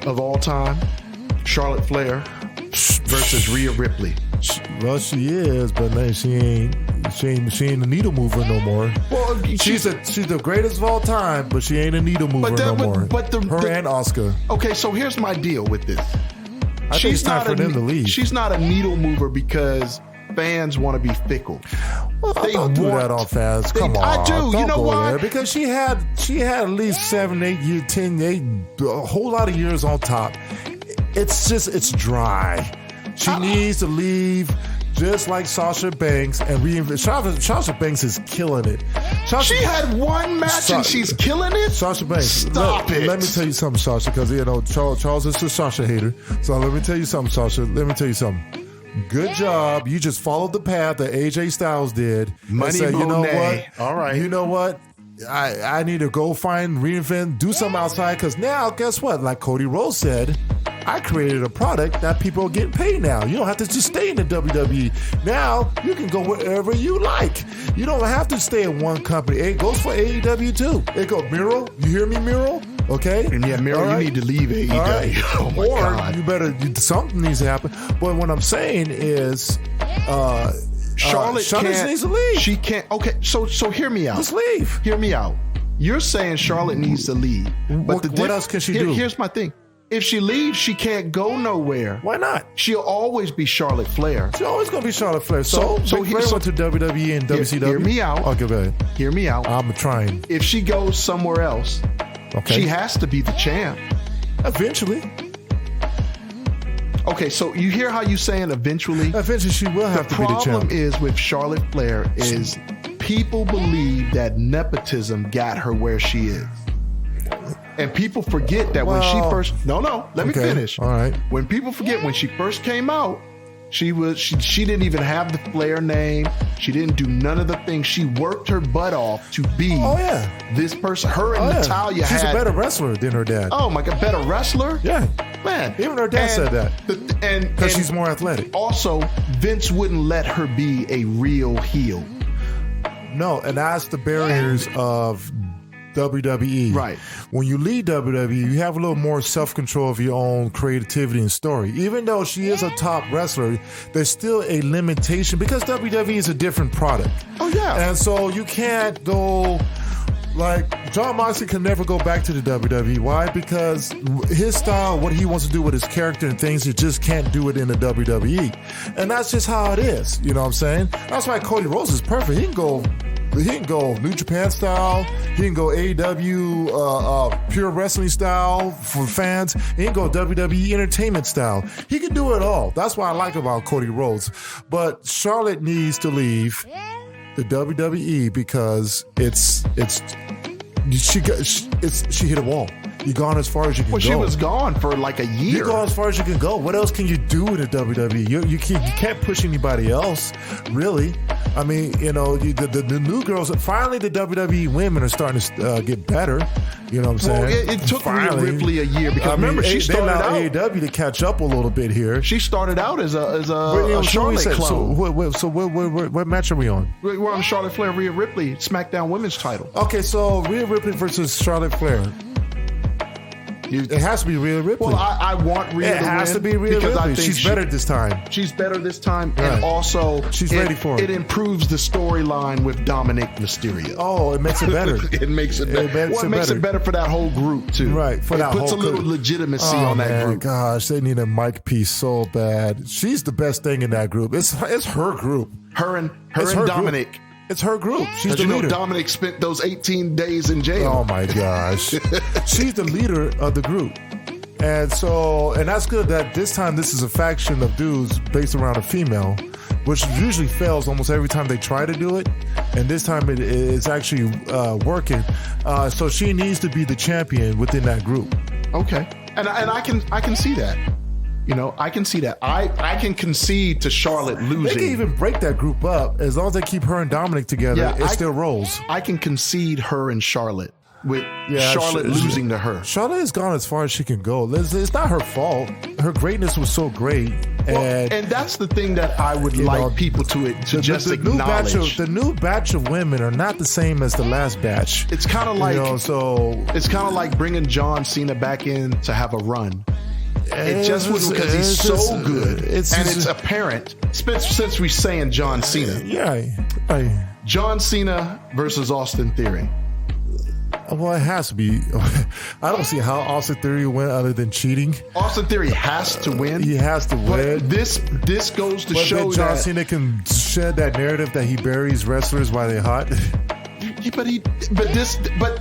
S4: of all time, Charlotte Flair versus Rhea Ripley.
S3: Well, she is, but man, she ain't a needle mover no more. Well, she's the greatest of all time, but she ain't a needle mover no more. Her and Oscar.
S4: Okay, so here's my deal with this.
S3: I think it's time for them to leave.
S4: She's not a needle mover because fans want to be fickle.
S3: Well, don't do that on fans. Come on.
S4: I do.
S3: Don't
S4: you know why?
S3: There because she had at least 7, 8 years, 10, 8, a whole lot of years on top. It's dry. She needs to leave. Just like Sasha Banks and reinvent. Sasha Banks is killing it.
S4: She had one match and she's killing it?
S3: Sasha Banks.
S4: Stop it.
S3: Let me tell you something, Sasha, because, Charles is a Sasha hater. So let me tell you something, Sasha. Let me tell you something. Good job. You just followed the path that AJ Styles did.
S4: Money
S3: said, you know what?
S4: All right.
S3: You know what? I need to go reinvent, do something outside because now, guess what? Like Cody Rhodes said, I created a product that people are getting paid now. You don't have to just stay in the WWE. Now, you can go wherever you like. You don't have to stay in one company. It goes for AEW too. It goes, Miro, you hear me, Miro? Okay?
S4: And yeah, Miro, you need to leave AEW.
S3: Right.
S4: Oh my God.
S3: You better, something needs to happen. But what I'm saying is,
S4: Charlotte
S3: needs to leave.
S4: She can't. Okay, so hear me out.
S3: Just leave.
S4: Hear me out. You're saying Charlotte needs to leave. But
S3: what else can she do?
S4: Here's my thing. If she leaves, she can't go nowhere.
S3: Why not?
S4: She'll always be Charlotte Flair.
S3: She's always going to be Charlotte Flair. So Flair went to WWE and WCW.
S4: Hear me out.
S3: Okay, babe.
S4: Hear me out.
S3: I'm trying.
S4: If she goes somewhere else, she has to be the champ.
S3: Eventually.
S4: Okay, so you hear how you saying eventually?
S3: Eventually she will have to be the champ.
S4: The problem is with Charlotte Flair is people believe that nepotism got her where she is. And people forget that when she first... No, let me finish.
S3: All right.
S4: When people forget when she first came out, she didn't even have the Flair name. She didn't do none of the things. She worked her butt off to be this person. Her and Natalya
S3: She's a better wrestler than her dad.
S4: Oh my God, better wrestler?
S3: Yeah.
S4: Man.
S3: Even her dad said that. Because she's more athletic.
S4: Also, Vince wouldn't let her be a real heel.
S3: No, and that's the barriers of WWE.
S4: Right.
S3: When you leave WWE, you have a little more self-control of your own creativity and story. Even though she is a top wrestler, there's still a limitation because WWE is a different product.
S4: Oh, yeah.
S3: And so you can't go... Like, Jon Moxley can never go back to the WWE. Why? Because his style, what he wants to do with his character and things, he just can't do it in the WWE. And that's just how it is. You know what I'm saying? That's why Cody Rhodes is perfect. He can go New Japan style. He can go AEW pure wrestling style for fans. He can go WWE entertainment style. He can do it all. That's what I like about Cody Rhodes. But Charlotte needs to leave the WWE because she hit a wall. You're gone as far as you can go.
S4: Well, she was gone for like a year.
S3: You're gone as far as you can go. What else can you do in the WWE? You can't push anybody else, really. I mean, you know, the new girls, finally the WWE women are starting to get better. You know what I'm saying?
S4: Well, it took Rhea Ripley a year because remember she started out
S3: AEW to catch up a little bit here.
S4: She started out as a Charlotte clone.
S3: So what match are we on?
S4: We're on Charlotte Flair, Rhea Ripley, SmackDown Women's title.
S3: Okay, so Rhea Ripley versus Charlotte Flair. It has to be Rhea Ripley.
S4: Well, I want Rhea to win. It has to be Rhea Ripley. I think
S3: she's better this time.
S4: She's better this time, right. And also
S3: she's ready for it.
S4: It improves the storyline with Dominic Mysterio.
S3: Oh, it makes it better.
S4: It makes it better. It makes it better for that whole group too.
S3: Right. For that
S4: puts a little legitimacy on that group.
S3: Gosh, they need a mic piece so bad. She's the best thing in that group. It's her group.
S4: Her and Dominic.
S3: Group. It's her group. She's the leader.
S4: Dominic spent those 18 days in jail.
S3: Oh my gosh. She's the leader of the group. And that's good that this time this is a faction of dudes based around a female, which usually fails almost every time they try to do it. And this time it's actually working. So she needs to be the champion within that group.
S4: Okay. And I can see that. You know, I can see that. I can concede to Charlotte losing.
S3: They can even break that group up. As long as they keep her and Dominic together, it still rolls.
S4: I can concede her and Charlotte with Charlotte losing to her.
S3: Charlotte has gone as far as she can go. It's not her fault. Her greatness was so great.
S4: And that's the thing that I would like people to just acknowledge.
S3: The new batch of women are not the same as the last batch.
S4: It's kind of like, it's kind of like bringing John Cena back in to have a run. It just was because he's so good, and it's apparent. Since we're saying John Cena, John Cena versus Austin Theory.
S3: Well, it has to be. I don't see how Austin Theory win other than cheating.
S4: Austin Theory has to win.
S3: He has to win.
S4: But this goes to show that
S3: John Cena can shed that narrative that he buries wrestlers while they're hot.
S4: But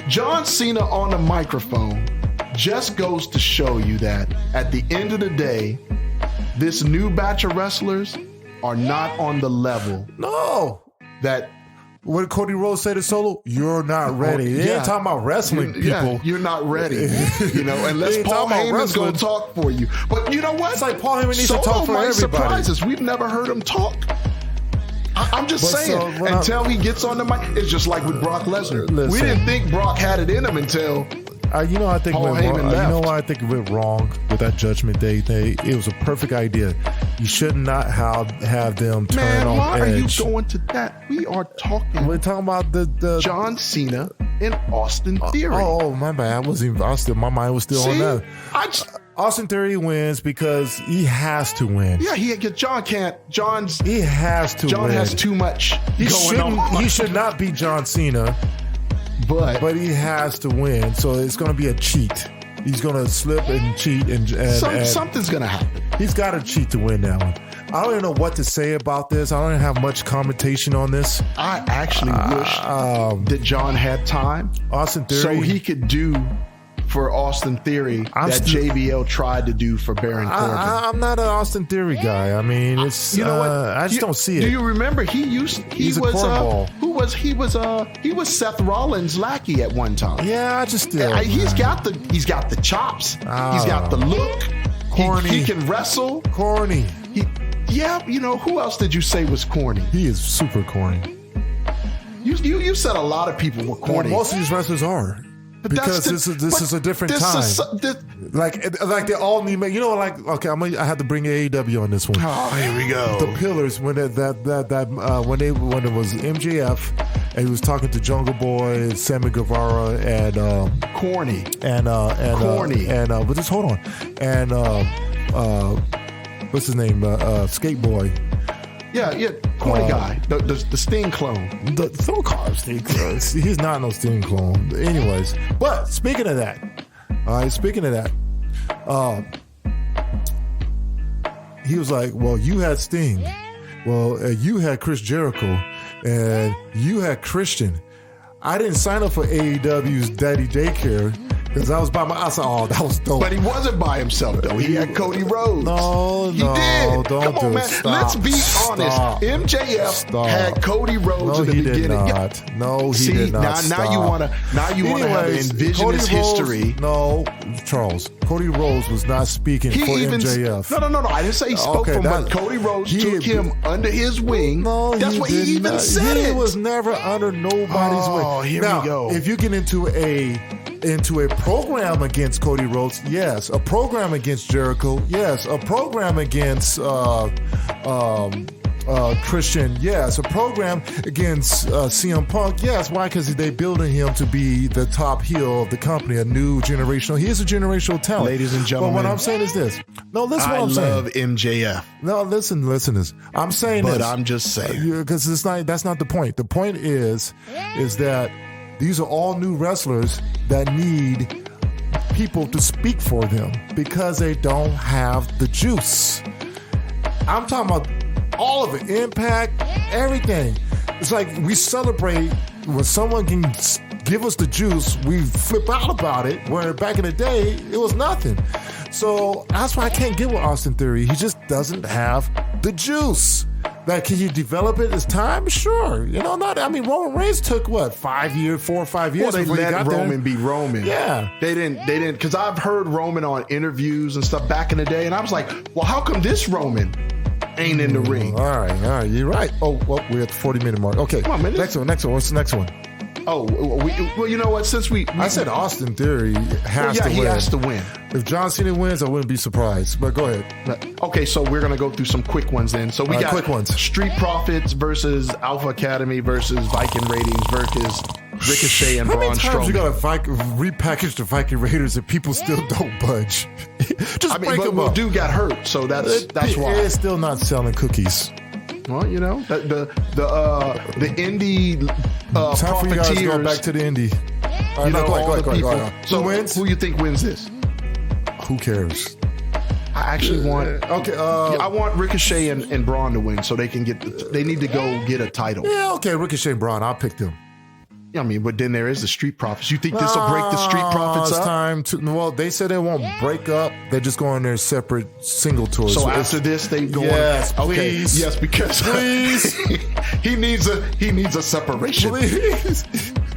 S4: John Cena on the microphone just goes to show you that at the end of the day, this new batch of wrestlers are not on the level.
S3: No.
S4: That
S3: what did Cody Rhodes say to Solo? You're not ready. They ain't talking about wrestling, people.
S4: You're not ready. You know, unless Paul Heyman's going to talk for you. But you know what?
S3: It's like Paul Heyman needs to talk for everybody.
S4: Surprise us. We've never heard him talk. I'm just saying, until he gets on the mic, it's just like with Brock Lesnar. We didn't think Brock had it in him until
S3: I think Paul Heyman left. You know why I think it went wrong with that Judgment Day thing? It was a perfect idea. You should not have them turn on
S4: why
S3: edge.
S4: Are you going to that? We're talking
S3: about the
S4: John Cena and Austin Theory.
S3: Oh, my bad. I wasn't even Austin. My mind was still on that. Austin Theory wins because he has to win.
S4: Yeah, he has to
S3: win.
S4: Has too much going on.
S3: He should not be John Cena. But he has to win, so it's going to be a cheat. He's going to slip and cheat, and
S4: something's going to happen.
S3: He's got to cheat to win that one. I don't even know what to say about this. I don't even have much commentation on this.
S4: I actually wish that John had time,
S3: Austin Theory,
S4: so he could do for Austin Theory that JBL tried to do for Baron Corbin.
S3: I'm not an Austin Theory guy. I mean, it's
S4: you know what?
S3: I just don't see it.
S4: Do you remember he was a cornball. He was Seth Rollins' lackey at one time.
S3: Yeah, I just still.
S4: He's got the chops. He's got the look.
S3: Corny.
S4: He can wrestle.
S3: Corny.
S4: You know, who else did you say was corny?
S3: He is super corny.
S4: You said a lot of people were corny.
S3: Well, most of these wrestlers are. But because this is a different time. Like they all need. You know, like okay, I have to bring AEW on this one.
S4: Oh, here we go.
S3: The Pillars when when it was MJF and he was talking to Jungle Boy, Sammy Guevara, and
S4: Corny.
S3: But just hold on. And what's his name? Skate Boy.
S4: Yeah, corny guy. The Sting clone.
S3: Don't call him Sting clone. He's not no Sting clone. Anyways, but speaking of that, he was like, well, you had Sting. Well, you had Chris Jericho. And you had Christian. I didn't sign up for AEW's Daddy Daycare because I was by my. I said, "Oh, that was dope."
S4: But he wasn't by himself though. He had Cody Rhodes.
S3: No,
S4: he did.
S3: Don't
S4: Come on, man.
S3: Stop,
S4: Let's be honest. MJF had Cody Rhodes in the beginning.
S3: Did not. He did not.
S4: Now you want to have to envision his history.
S3: No, Charles. Cody Rhodes was not speaking for MJF.
S4: No. I didn't say he spoke for him, but Cody Rhodes took him under his wing.
S3: No,
S4: that's what he even said.
S3: He was never under nobody's wing.
S4: Oh, here we go.
S3: If you get into a program against Cody Rhodes, yes. A program against Jericho, yes. A program against Christian, yes. A program against CM Punk, yes. Why? Because they building him to be the top heel of the company, a new generational. He is a generational talent,
S4: ladies and gentlemen.
S3: But what I'm saying is this. No, listen. What I'm saying.
S4: I love MJF.
S3: No, listen. This. I'm saying this,
S4: but I'm just saying
S3: because it's not. That's not the point. The point is that these are all new wrestlers that need people to speak for them because they don't have the juice. I'm talking about all of it, Impact, everything. It's like we celebrate when someone can give us the juice, we flip out about it, where back in the day, it was nothing. So that's why I can't get with Austin Theory. He just doesn't have the juice. Like, can you develop it as time? Sure. Roman Reigns took 4 or 5 years
S4: well, they let Roman be Roman.
S3: Yeah.
S4: They didn't, because I've heard Roman on interviews and stuff back in the day, and I was like, well, how come this Roman ain't in the ring?
S3: All right, you're right. Oh, well, we're at the 40-minute mark. Okay,
S4: come on, man.
S3: Next one. What's the next one?
S4: Oh, well, you know what? Since I
S3: said Austin Theory has to win.
S4: He has to win.
S3: If John Cena wins, I wouldn't be surprised. But go ahead.
S4: Okay, so we're going to go through some quick ones then. So we got
S3: quick ones.
S4: Street Profits versus Alpha Academy versus Viking Ratings versus Ricochet and Braun Strowman.
S3: How many times you got to repackage the Viking Raiders and people still don't budge? Just break them up.
S4: Dude got hurt, so that's why.
S3: It's still not selling cookies.
S4: Well, the indie
S3: time for you guys to go back to the indie. Go ahead.
S4: So who you think wins this?
S3: Who cares?
S4: I actually want I want Ricochet and Braun to win so they can they need to go get a title.
S3: Yeah, okay, Ricochet and Braun, I'll pick them.
S4: I mean, but then there is the Street Profits. You think this will break the Street Profits up?
S3: Well, they said they won't break up. They're just going their separate single tours.
S4: So after this, they go
S3: yes,
S4: on.
S3: Please.
S4: Okay. Yes, because
S3: please.
S4: he needs a separation.
S3: Please.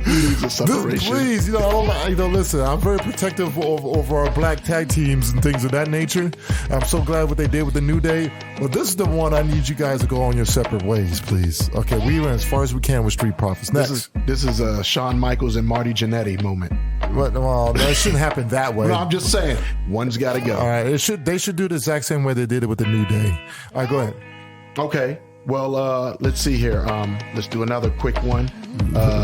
S4: He needs a separation.
S3: Please, listen, I'm very protective over our black tag teams and things of that nature. I'm so glad what they did with the New Day. But this is the one I need you guys to go on your separate ways, please. Okay, we went as far as we can with Street Profits. Next.
S4: This is a Shawn Michaels and Marty Jannetty moment.
S3: Well, it shouldn't happen that way.
S4: No, I'm just saying, one's got to go.
S3: All right, they should do the exact same way they did it with the New Day. All right, go ahead.
S4: Okay. Well, let's see here. Let's do another quick one.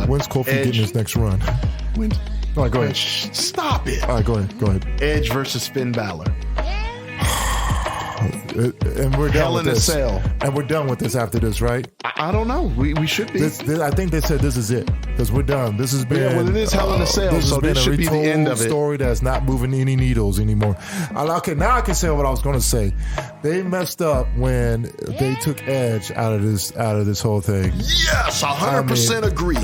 S3: When's Kofi getting his next run?
S4: All
S3: right, go ahead.
S4: Stop it.
S3: All right, go ahead.
S4: Edge versus Finn Balor.
S3: And we're done with this. And we're done with this after this, right?
S4: I don't know. We should be.
S3: I think they said this is it because we're done. This has been.
S4: Yeah, well, it is Hell in a Cell, so this should be the end of it.
S3: Story that's not moving any needles anymore. Okay, now I can say what I was going to say. They messed up when they took Edge out of this whole thing.
S4: Yes, 100% agree.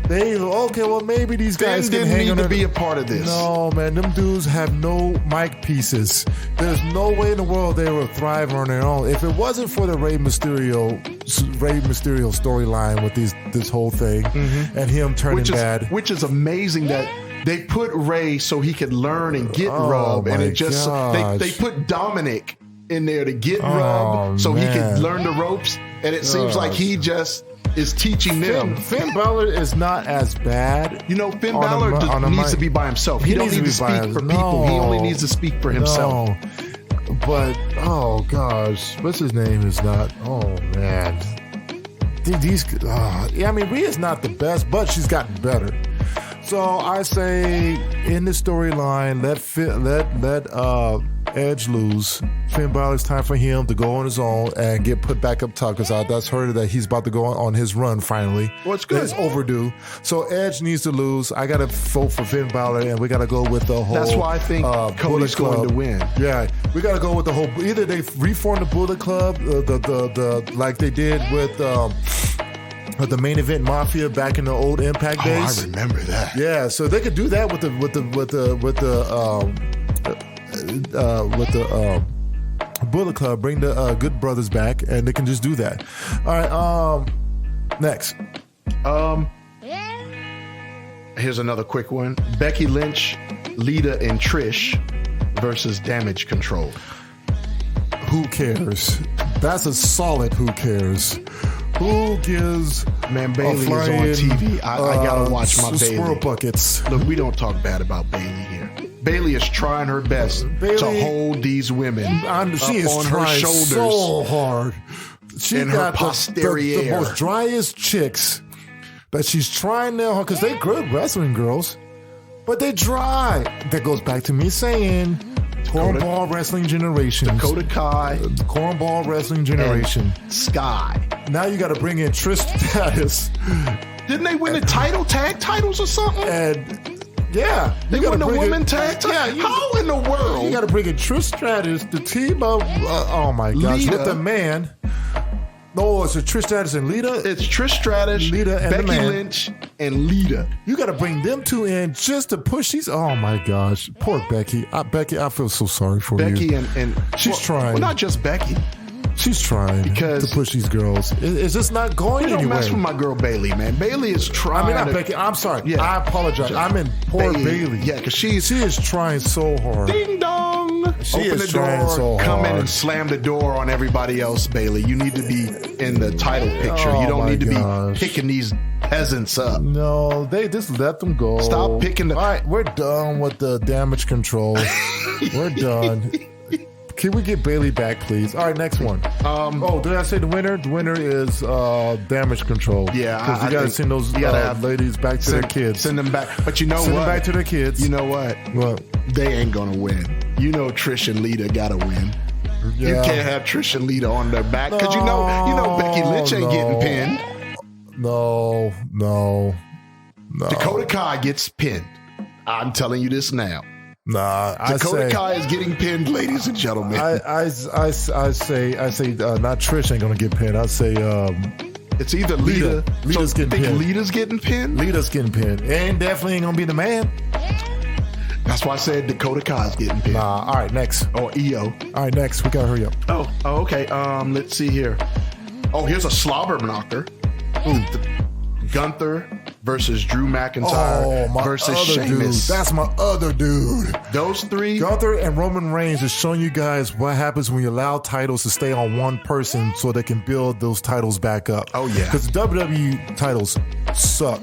S3: They okay. Well, maybe these guys
S4: didn't need to be a part of this.
S3: No, man, them dudes have no mic pieces. There's no way in the world they would thrive on their own. If it wasn't for the Rey Mysterio storyline with this whole thing and him turning bad,
S4: which is amazing that they put Rey so he could learn and get rubbed, and it just they put Dominic in there to get rubbed so he could learn the ropes, and it seems like he just is teaching them.
S3: Finn Balor is not as bad.
S4: Finn Balor needs to be by himself. He don't need to speak for people. He only needs to speak for himself.
S3: But, oh gosh, what's his name is not, oh man. Rhea's not the best, but she's gotten better. So I say in the storyline, let Edge lose. Finn Balor's time for him to go on his own and get put back up top because that's heard that he's about to go on his run finally.
S4: Well, it's good.
S3: It's overdue. So Edge needs to lose. I got to vote for Finn Balor, and we got to go with the whole.
S4: That's why I think Cody's going to win.
S3: Yeah, we got to go with the whole. Either they reform the Bullet Club, the like they did with the Main Event Mafia back in the old Impact days.
S4: I remember that.
S3: Yeah, so they could do that with the Bullet Club, bring the Good Brothers back, and they can just do that. All right, next.
S4: Here's another quick one. Becky Lynch, Lita, and Trish versus Damage Control.
S3: Who cares? That's a solid who cares. Who gives
S4: Bailey is on TV. I gotta watch my Bailey.
S3: Squirrel buckets.
S4: Look, we don't talk bad about Bailey here. Bailey is trying her best to hold these women
S3: she is
S4: on
S3: trying
S4: her shoulders
S3: so hard. She
S4: in
S3: got
S4: her posterior.
S3: the most driest chicks that she's trying now because they're good wrestling girls, but they dry. That goes back to me saying cornball wrestling generation.
S4: Dakota Kai.
S3: Cornball wrestling generation.
S4: Sky.
S3: Now you got to bring in Trish Stratus.
S4: Didn't they win the tag titles or something?
S3: And yeah,
S4: they won the women tag title.
S3: Yeah,
S4: how in the world?
S3: You got to bring in Trish Stratus, the team of oh my gosh,
S4: Lita.
S3: with the man. No, it's a Trish Stratus and Lita.
S4: It's Trish Stratus,
S3: Lita, and
S4: Becky
S3: the man.
S4: Lynch, and Lita.
S3: You got to bring them two in just to push these. Oh my gosh, poor Becky. Becky, I feel so sorry for you.
S4: Becky and
S3: she's trying.
S4: Well, not just Becky.
S3: She's trying to push these girls. It's just not going anywhere.
S4: Don't mess with my girl Bailey, man. Bailey is trying.
S3: I mean, not Becky. I'm sorry. Yeah. I apologize. I mean, poor Bailey.
S4: Yeah, because she
S3: is trying so hard.
S4: Ding dong.
S3: She
S4: Open
S3: is
S4: the door.
S3: trying so hard.
S4: Come in and slam the door on everybody else, Bailey. You need to be in the title picture. You don't need to be picking these peasants up.
S3: No, they just let them go.
S4: Stop picking
S3: All right, we're done with the Damage Control. We're done. Can we get Bailey back, please? All right, next one. Did I say the winner? The winner is Damage Control.
S4: Yeah,
S3: because you got to send those ladies back to their kids.
S4: Send them back. But you know
S3: send
S4: what?
S3: Send them back to their kids.
S4: You know what?
S3: What?
S4: They ain't gonna win. You know Trish and Lita gotta win. Yeah. You can't have Trish and Lita on their back because you know Becky Lynch ain't getting pinned.
S3: No.
S4: Dakota Kai gets pinned. I'm telling you this now.
S3: Nah,
S4: Dakota Kai is getting pinned, ladies and gentlemen.
S3: I say not Trish ain't gonna get pinned. I say
S4: it's either Lita.
S3: Lita's getting pinned.
S4: Lita's getting pinned.
S3: Lita's getting pinned, and definitely ain't gonna be the man.
S4: That's why I said Dakota Kai's getting pinned.
S3: Nah. All right, next.
S4: Or EO.
S3: All right, next. We gotta hurry up.
S4: Oh, okay. Let's see here. Oh, here's a slobber knocker. Gunther versus Drew McIntyre versus Sheamus.
S3: That's my other dude.
S4: Those three.
S3: Gunther and Roman Reigns is showing you guys what happens when you allow titles to stay on one person so they can build those titles back up.
S4: Oh, yeah.
S3: Because the WWE titles suck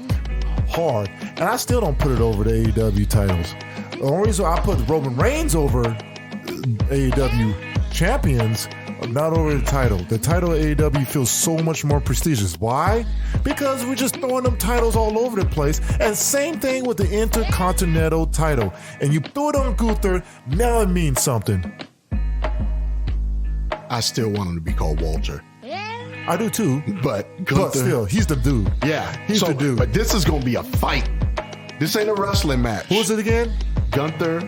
S3: hard. And I still don't put it over the AEW titles. The only reason I put Roman Reigns over AEW champions, not over the title. The title of AEW feels so much more prestigious. Why? Because we're just throwing them titles all over the place. And same thing with the Intercontinental title. And you threw it on Gunther, now it means something.
S4: I still want him to be called Walter.
S3: I do too.
S4: But Gunther,
S3: but still, he's the dude.
S4: Yeah.
S3: He's the dude.
S4: But this is going to be a fight. This ain't a wrestling match.
S3: Who is it again?
S4: Gunther,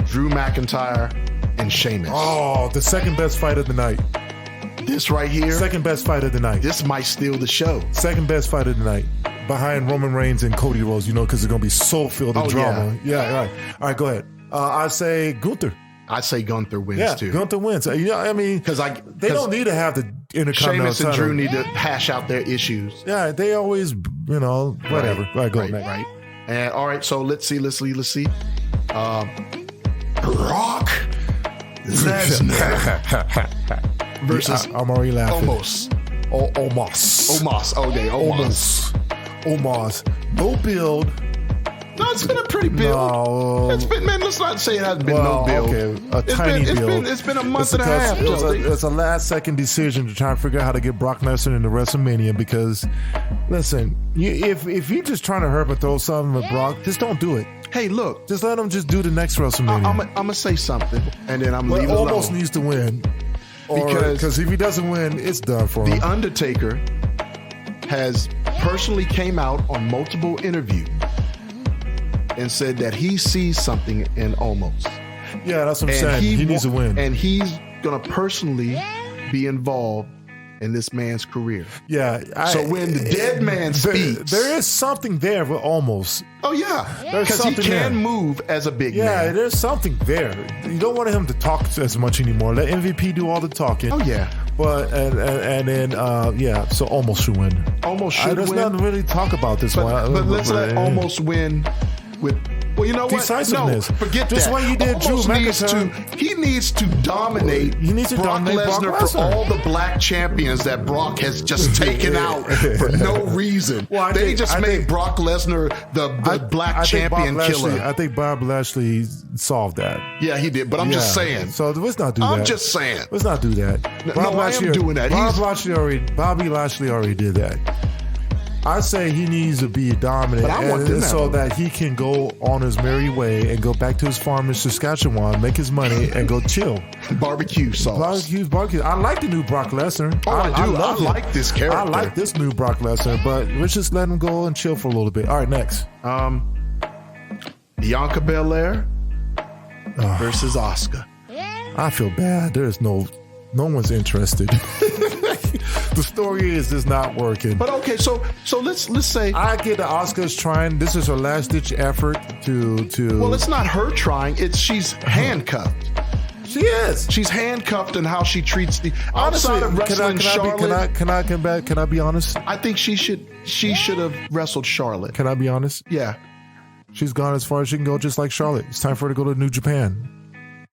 S4: Drew McIntyre, and Sheamus.
S3: Oh, the second best fight of the night.
S4: This right here.
S3: Second best fight of the night.
S4: This might steal the show.
S3: Second best fight of the night. Behind Roman Reigns and Cody Rhodes, because it's going to be so filled with drama. Yeah, right. All right, go ahead. I say Gunther.
S4: I say Gunther wins too.
S3: Gunther wins. Because they don't need to have the Intercontinental
S4: Sheamus and Drew need to hash out their issues.
S3: Yeah, they always, whatever.
S4: Right.
S3: All right, go next.
S4: Right. And all right, so let's see. Brock Lesnar versus
S3: I'm already laughing.
S4: Omos.
S3: Omos.
S4: Okay, Omos.
S3: No build.
S4: No, it's been a pretty build.
S3: No.
S4: It's been, man, let's not say it hasn't been no build.
S3: Okay, a tiny build.
S4: It's been a month and a half.
S3: It's a last-second decision to try and figure out how to get Brock Lesnar into WrestleMania because, listen, if you're just trying to hurt and throw something with Brock, just don't do it.
S4: Hey, look.
S3: Just let him just do the next WrestleMania.
S4: I'm going to say something, and then I'm leaving it alone.
S3: Almost needs to win. Because if he doesn't win, it's done for him.
S4: The Undertaker has personally came out on multiple interviews and said that he sees something in Omos.
S3: Yeah, that's what I'm saying. He needs to win.
S4: And he's going to personally be involved in this man's career.
S3: Yeah.
S4: So when the dead man speaks...
S3: There is something there with Omos.
S4: Oh, yeah. Because he can move as a big man.
S3: Yeah, there's something there. You don't want him to talk as much anymore. Let MVP do all the talking.
S4: Oh, yeah.
S3: But, and then, so Omos should win.
S4: Omos should win.
S3: There's nothing really to talk about this one.
S4: But let's let Omos win with... Well, you know what?
S3: Decisiveness.
S4: No, forget
S3: just
S4: that.
S3: What you did, Drew McIntyre.
S4: He needs to dominate.
S3: He needs to
S4: Brock
S3: dominate
S4: Lesnar
S3: Brock Lesnar
S4: for all the black champions that Brock has just taken out for no reason. Well, they just made Brock Lesnar the black champion killer.
S3: I think Bob Lashley solved that.
S4: Yeah, he did. But I'm just saying.
S3: So let's not do that.
S4: I'm just saying.
S3: Let's not do that.
S4: I am doing that.
S3: Bobby Lashley already did that. I say he needs to be dominant so that he can go on his merry way and go back to his farm in Saskatchewan, make his money, and go chill.
S4: Barbecue sauce.
S3: Barbecue. I like the new Brock Lesnar.
S4: Oh, I do. I like this character.
S3: I like this new Brock Lesnar, but let's just let him go and chill for a little bit. All right, next.
S4: Bianca Belair versus Asuka.
S3: I feel bad. There's no one's interested. The story is not working.
S4: But okay, so let's say
S3: I get that Asuka's trying. This is her last ditch effort to.
S4: Well, it's not her trying. It's she's handcuffed.
S3: She is.
S4: She's handcuffed in how she treats the outside of wrestling Charlotte.
S3: Can I be honest?
S4: I think she should have wrestled Charlotte.
S3: Can I be honest?
S4: Yeah.
S3: She's gone as far as she can go, just like Charlotte. It's time for her to go to New Japan.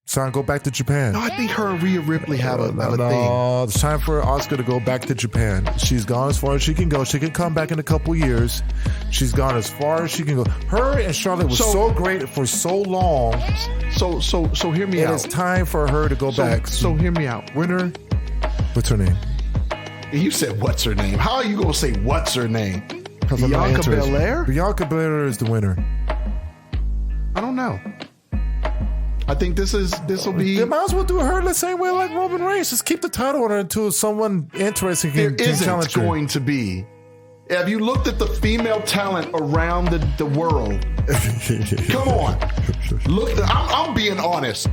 S3: It's time to go back to Japan.
S4: No, I think her and Rhea Ripley have a thing.
S3: No, it's time for Asuka to go back to Japan. She's gone as far as she can go. She can come back in a couple years. She's gone as far as she can go. Her and Charlotte was so great for so long.
S4: So hear me out.
S3: It's time for her to go back.
S4: So hear me out.
S3: Winner, what's her name?
S4: You said what's her name. How are you going to say what's her name? Bianca Belair?
S3: Bianca Belair is the winner.
S4: I don't know. I think this will be.
S3: They might as well do her the same way like Roman Reigns. Just keep the title on her until someone interesting can challenge her.
S4: There isn't going to be. Have you looked at the female talent around the world? Come on. Look, I'm being honest.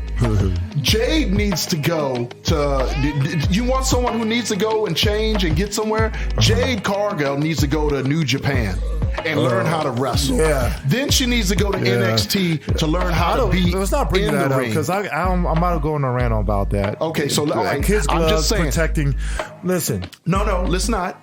S4: Jade needs to go to. You want someone who needs to go and change and get somewhere? Jade Cargill needs to go to New Japan and learn how to wrestle. Yeah. Then she needs to go to NXT to learn how to be.
S3: Let's not bring that up because I'm about to go on a rant about that.
S4: Okay, so
S3: kids' gloves,
S4: I'm just saying,
S3: protecting. Listen.
S4: No, let's not.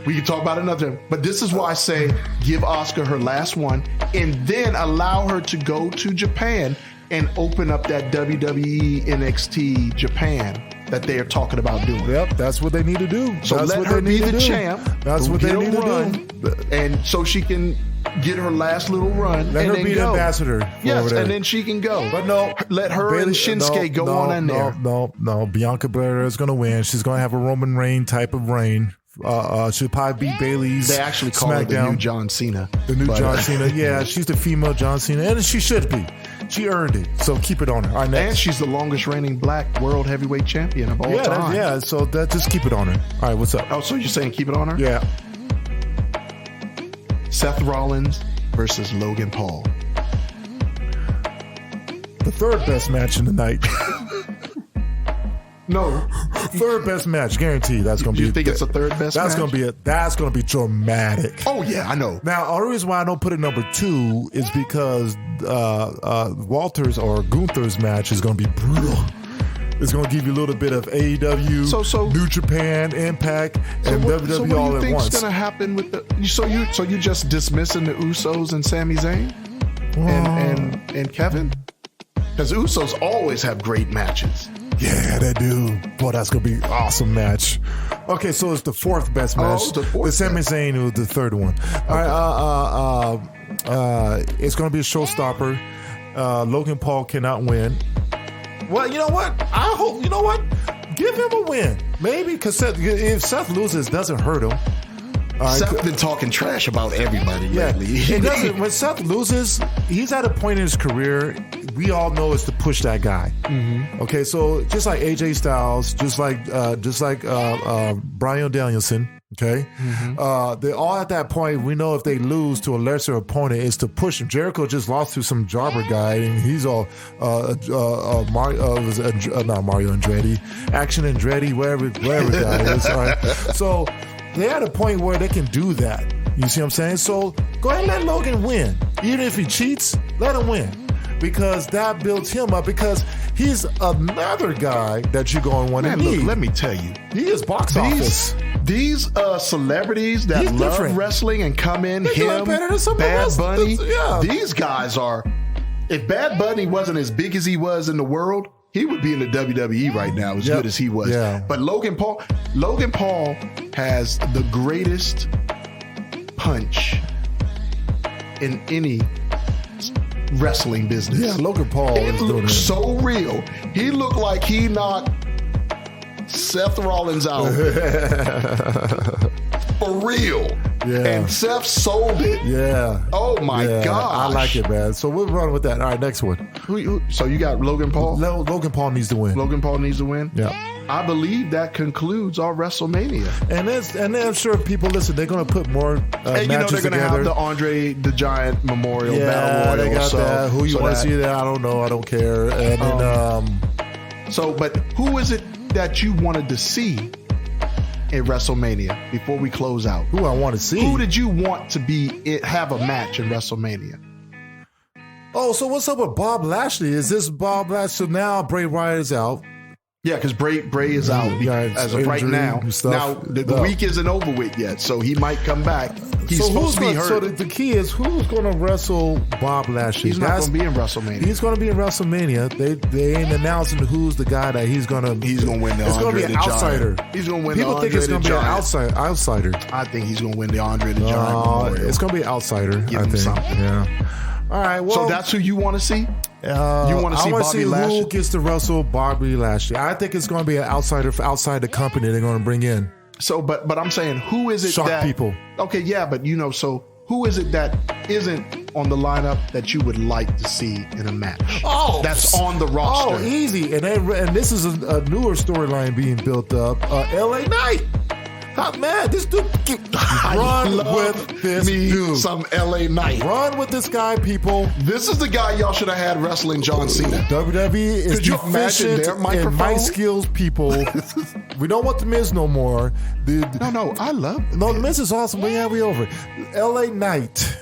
S4: We can talk about another, but this is why I say give Asuka her last one and then allow her to go to Japan and open up that WWE NXT Japan that they are talking about doing.
S3: Yep, that's what they need to do.
S4: So let her be the champ.
S3: That's what they need to do.
S4: And so she can get her last little run.
S3: Let
S4: and
S3: her
S4: then
S3: be the ambassador.
S4: Yes, and then she can go.
S3: But no,
S4: let her and Shinsuke go on in there.
S3: No. Bianca Belair is going to win. She's going to have a Roman Reign type of reign. She'll probably beat Bayley's.
S4: They actually call her the new John Cena.
S3: The new John Cena. Yeah, she's the female John Cena, and she should be. She earned it, so keep it on her. All right, next.
S4: And she's the longest reigning black world heavyweight champion of all time.
S3: Yeah, so just keep it on her. All right, what's up?
S4: Oh, so you're saying keep it on her?
S3: Yeah.
S4: Seth Rollins versus Logan Paul.
S3: The third best match in the night.
S4: No,
S3: third best match, guaranteed. That's gonna be.
S4: You think it's the third best?
S3: That's match? That's gonna be dramatic.
S4: Oh yeah, I know.
S3: Now, the only reason why I don't put it number 2 is because Walter's or Gunther's match is gonna be brutal. It's gonna give you a little bit of AEW, New Japan, Impact, and WWE all at once. So what do you think's gonna happen with the? So you just dismissing the Usos and Sami Zayn and Kevin? Because Usos always have great matches. Yeah, they do. Boy, that's going to be an awesome match. Okay, so it's the fourth best match.
S4: The
S3: Sami Zayn was the third one. Okay. All right, It's going to be a showstopper. Logan Paul cannot win. Well, you know what? I hope, you know what? Give him a win. Maybe because if Seth loses, it doesn't hurt him.
S4: Seth's been talking trash about everybody lately.
S3: It doesn't. When Seth loses, he's at a point in his career, we all know is to push that guy. Mm-hmm. Okay, so just like AJ Styles, just like Bryan Danielson. Okay, they're all at that point. We know if they lose to a lesser opponent, is to push him. Jericho just lost to some jobber guy, and he's all not Mario Andretti, Action Andretti, wherever guy is. All right, so they're at a point where they can do that. You see what I'm saying? So go ahead and let Logan win, even if he cheats. Let him win. Because that builds him up. Because he's another guy that you're going to want to need.
S4: Look, let me tell you,
S3: he is box office.
S4: These celebrities that love wrestling and come in, him, Bad Bunny, these guys are. If Bad Bunny wasn't as big as he was in the world, he would be in the WWE right now, as good as he was. Yeah. But Logan Paul has the greatest punch in any wrestling business.
S3: Yeah, Logan Paul.
S4: It looks so real. He looked like he knocked Seth Rollins out. For real. Yeah. And Seth sold it.
S3: Yeah.
S4: Oh my gosh.
S3: I like it, man. So we'll run with that. All right, next one.
S4: So you got Logan Paul?
S3: Logan Paul needs to win.
S4: Logan Paul needs to win?
S3: Yeah.
S4: I believe that concludes our WrestleMania.
S3: And then I'm sure people listen, they're going to put more matches
S4: they're going to have the Andre the Giant Memorial Battle Royal.
S3: They got that. Who you want to see that? I don't know. I don't care. And then,
S4: but who is it that you wanted to see in WrestleMania before we close out?
S3: Who I want to see?
S4: Who did you want to have a match in WrestleMania?
S3: Oh, so what's up with Bob Lashley? Is this Bob Lashley? So now Bray Wyatt is out.
S4: Yeah, because Bray is out as of right now. Now, the week isn't over with yet, so he might come back. He's supposed to be hurt.
S3: So the key is, who's going to wrestle Bob Lashley?
S4: He's not going to be in WrestleMania.
S3: He's going to be in WrestleMania. They ain't announcing who's the guy that he's going to
S4: win the
S3: It's
S4: Andre
S3: going to be an outsider.
S4: Giant. He's going to win
S3: People
S4: the
S3: think
S4: Andre
S3: it's going to be an outsider.
S4: I think he's going to win the Andre the Giant Memorial.
S3: It's going to be an outsider.
S4: Give him something.
S3: Yeah. All right. Well,
S4: so that's who you want to see? You want to see Bobby Lashley?
S3: Who gets to wrestle Bobby Lashley? I think it's going to be an outsider outside the company they're going to bring in.
S4: So, but I'm saying, who is it
S3: Shock people.
S4: Okay, yeah, but so who is it that isn't on the lineup that you would like to see in a match?
S3: Oh,
S4: that's on the roster.
S3: Oh, easy. And this is a newer storyline being built up. LA Knight. Oh, man, this dude, run with this dude.
S4: Some LA Knight.
S3: Run with this guy, people.
S4: This is the guy y'all should have had wrestling John Cena.
S3: WWE is deficient in mic skills, people. We don't want the Miz no more.
S4: No, I love it.
S3: No, the Miz is awesome, but yeah, we over it. LA Knight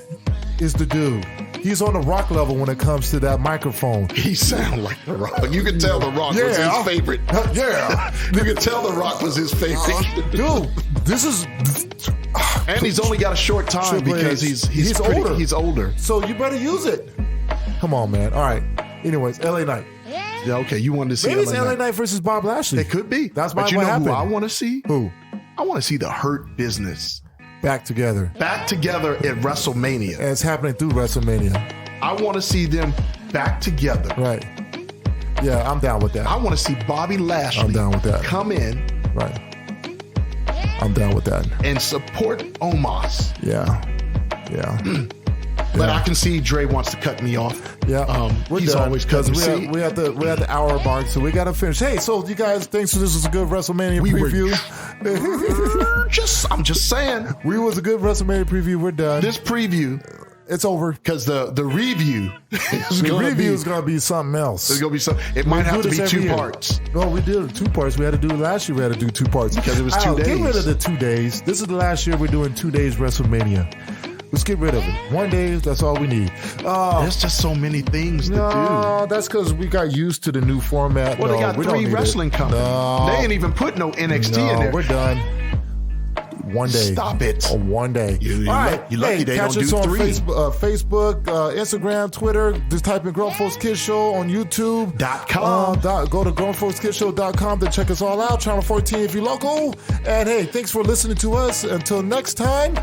S3: is the dude. He's on the Rock level when it comes to that microphone.
S4: He sounds like the Rock. You can tell the Rock was his favorite.
S3: Yeah.
S4: You can tell the Rock was his favorite.
S3: Dude, this is...
S4: And he's only got a short time because he's older. He's older.
S3: So you better use it. Come on, man. All right. Anyways, LA Knight.
S4: Yeah, okay. You wanted to see
S3: Maybe it's LA Knight versus Bob Lashley.
S4: It could be.
S3: That's
S4: but
S3: who
S4: I want to see?
S3: Who?
S4: I want to see the Hurt Business.
S3: Back together
S4: at WrestleMania.
S3: And it's happening through WrestleMania.
S4: I want to see them back together.
S3: Right. Yeah, I'm down with that.
S4: I want to see Bobby Lashley
S3: I'm down with that.
S4: Come in.
S3: Right. I'm down with that.
S4: And support Omos.
S3: Yeah.
S4: But I can see Dre wants to cut me off.
S3: Yeah.
S4: He's done, always cutting me.
S3: We're at the hour mark, so we got to finish. Hey, so you guys, thanks for this was a good WrestleMania preview.
S4: I'm just saying.
S3: We was a good WrestleMania preview. We're done.
S4: This preview,
S3: it's over
S4: because the review
S3: is going to be something else.
S4: It's going to be something. It might have to be 2 parts.
S3: No, we did 2 parts. We had to do it last year. We had to do 2 parts
S4: because it was 2 days.
S3: Get rid of the 2 days. This is the last year we're doing 2 days WrestleMania. Let's get rid of it. 1 day, that's all we need.
S4: There's just so many things to do.
S3: No, that's because we got used to the new format.
S4: Well, they got 3 wrestling companies. No. They ain't even put no NXT in there.
S3: We're done. 1 day.
S4: Stop it.
S3: 1 day.
S4: You're lucky they don't do 3.
S3: Catch us on Facebook, Instagram, Twitter. Just type in Grown Folks Kids Show on YouTube.com. Go to grownfolkskidshow.com to check us all out. Channel 14 if you're local. And hey, thanks for listening to us. Until next time.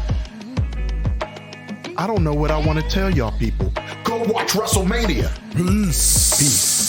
S4: I don't know what I want to tell y'all people. Go watch WrestleMania.
S3: Peace.
S4: Peace.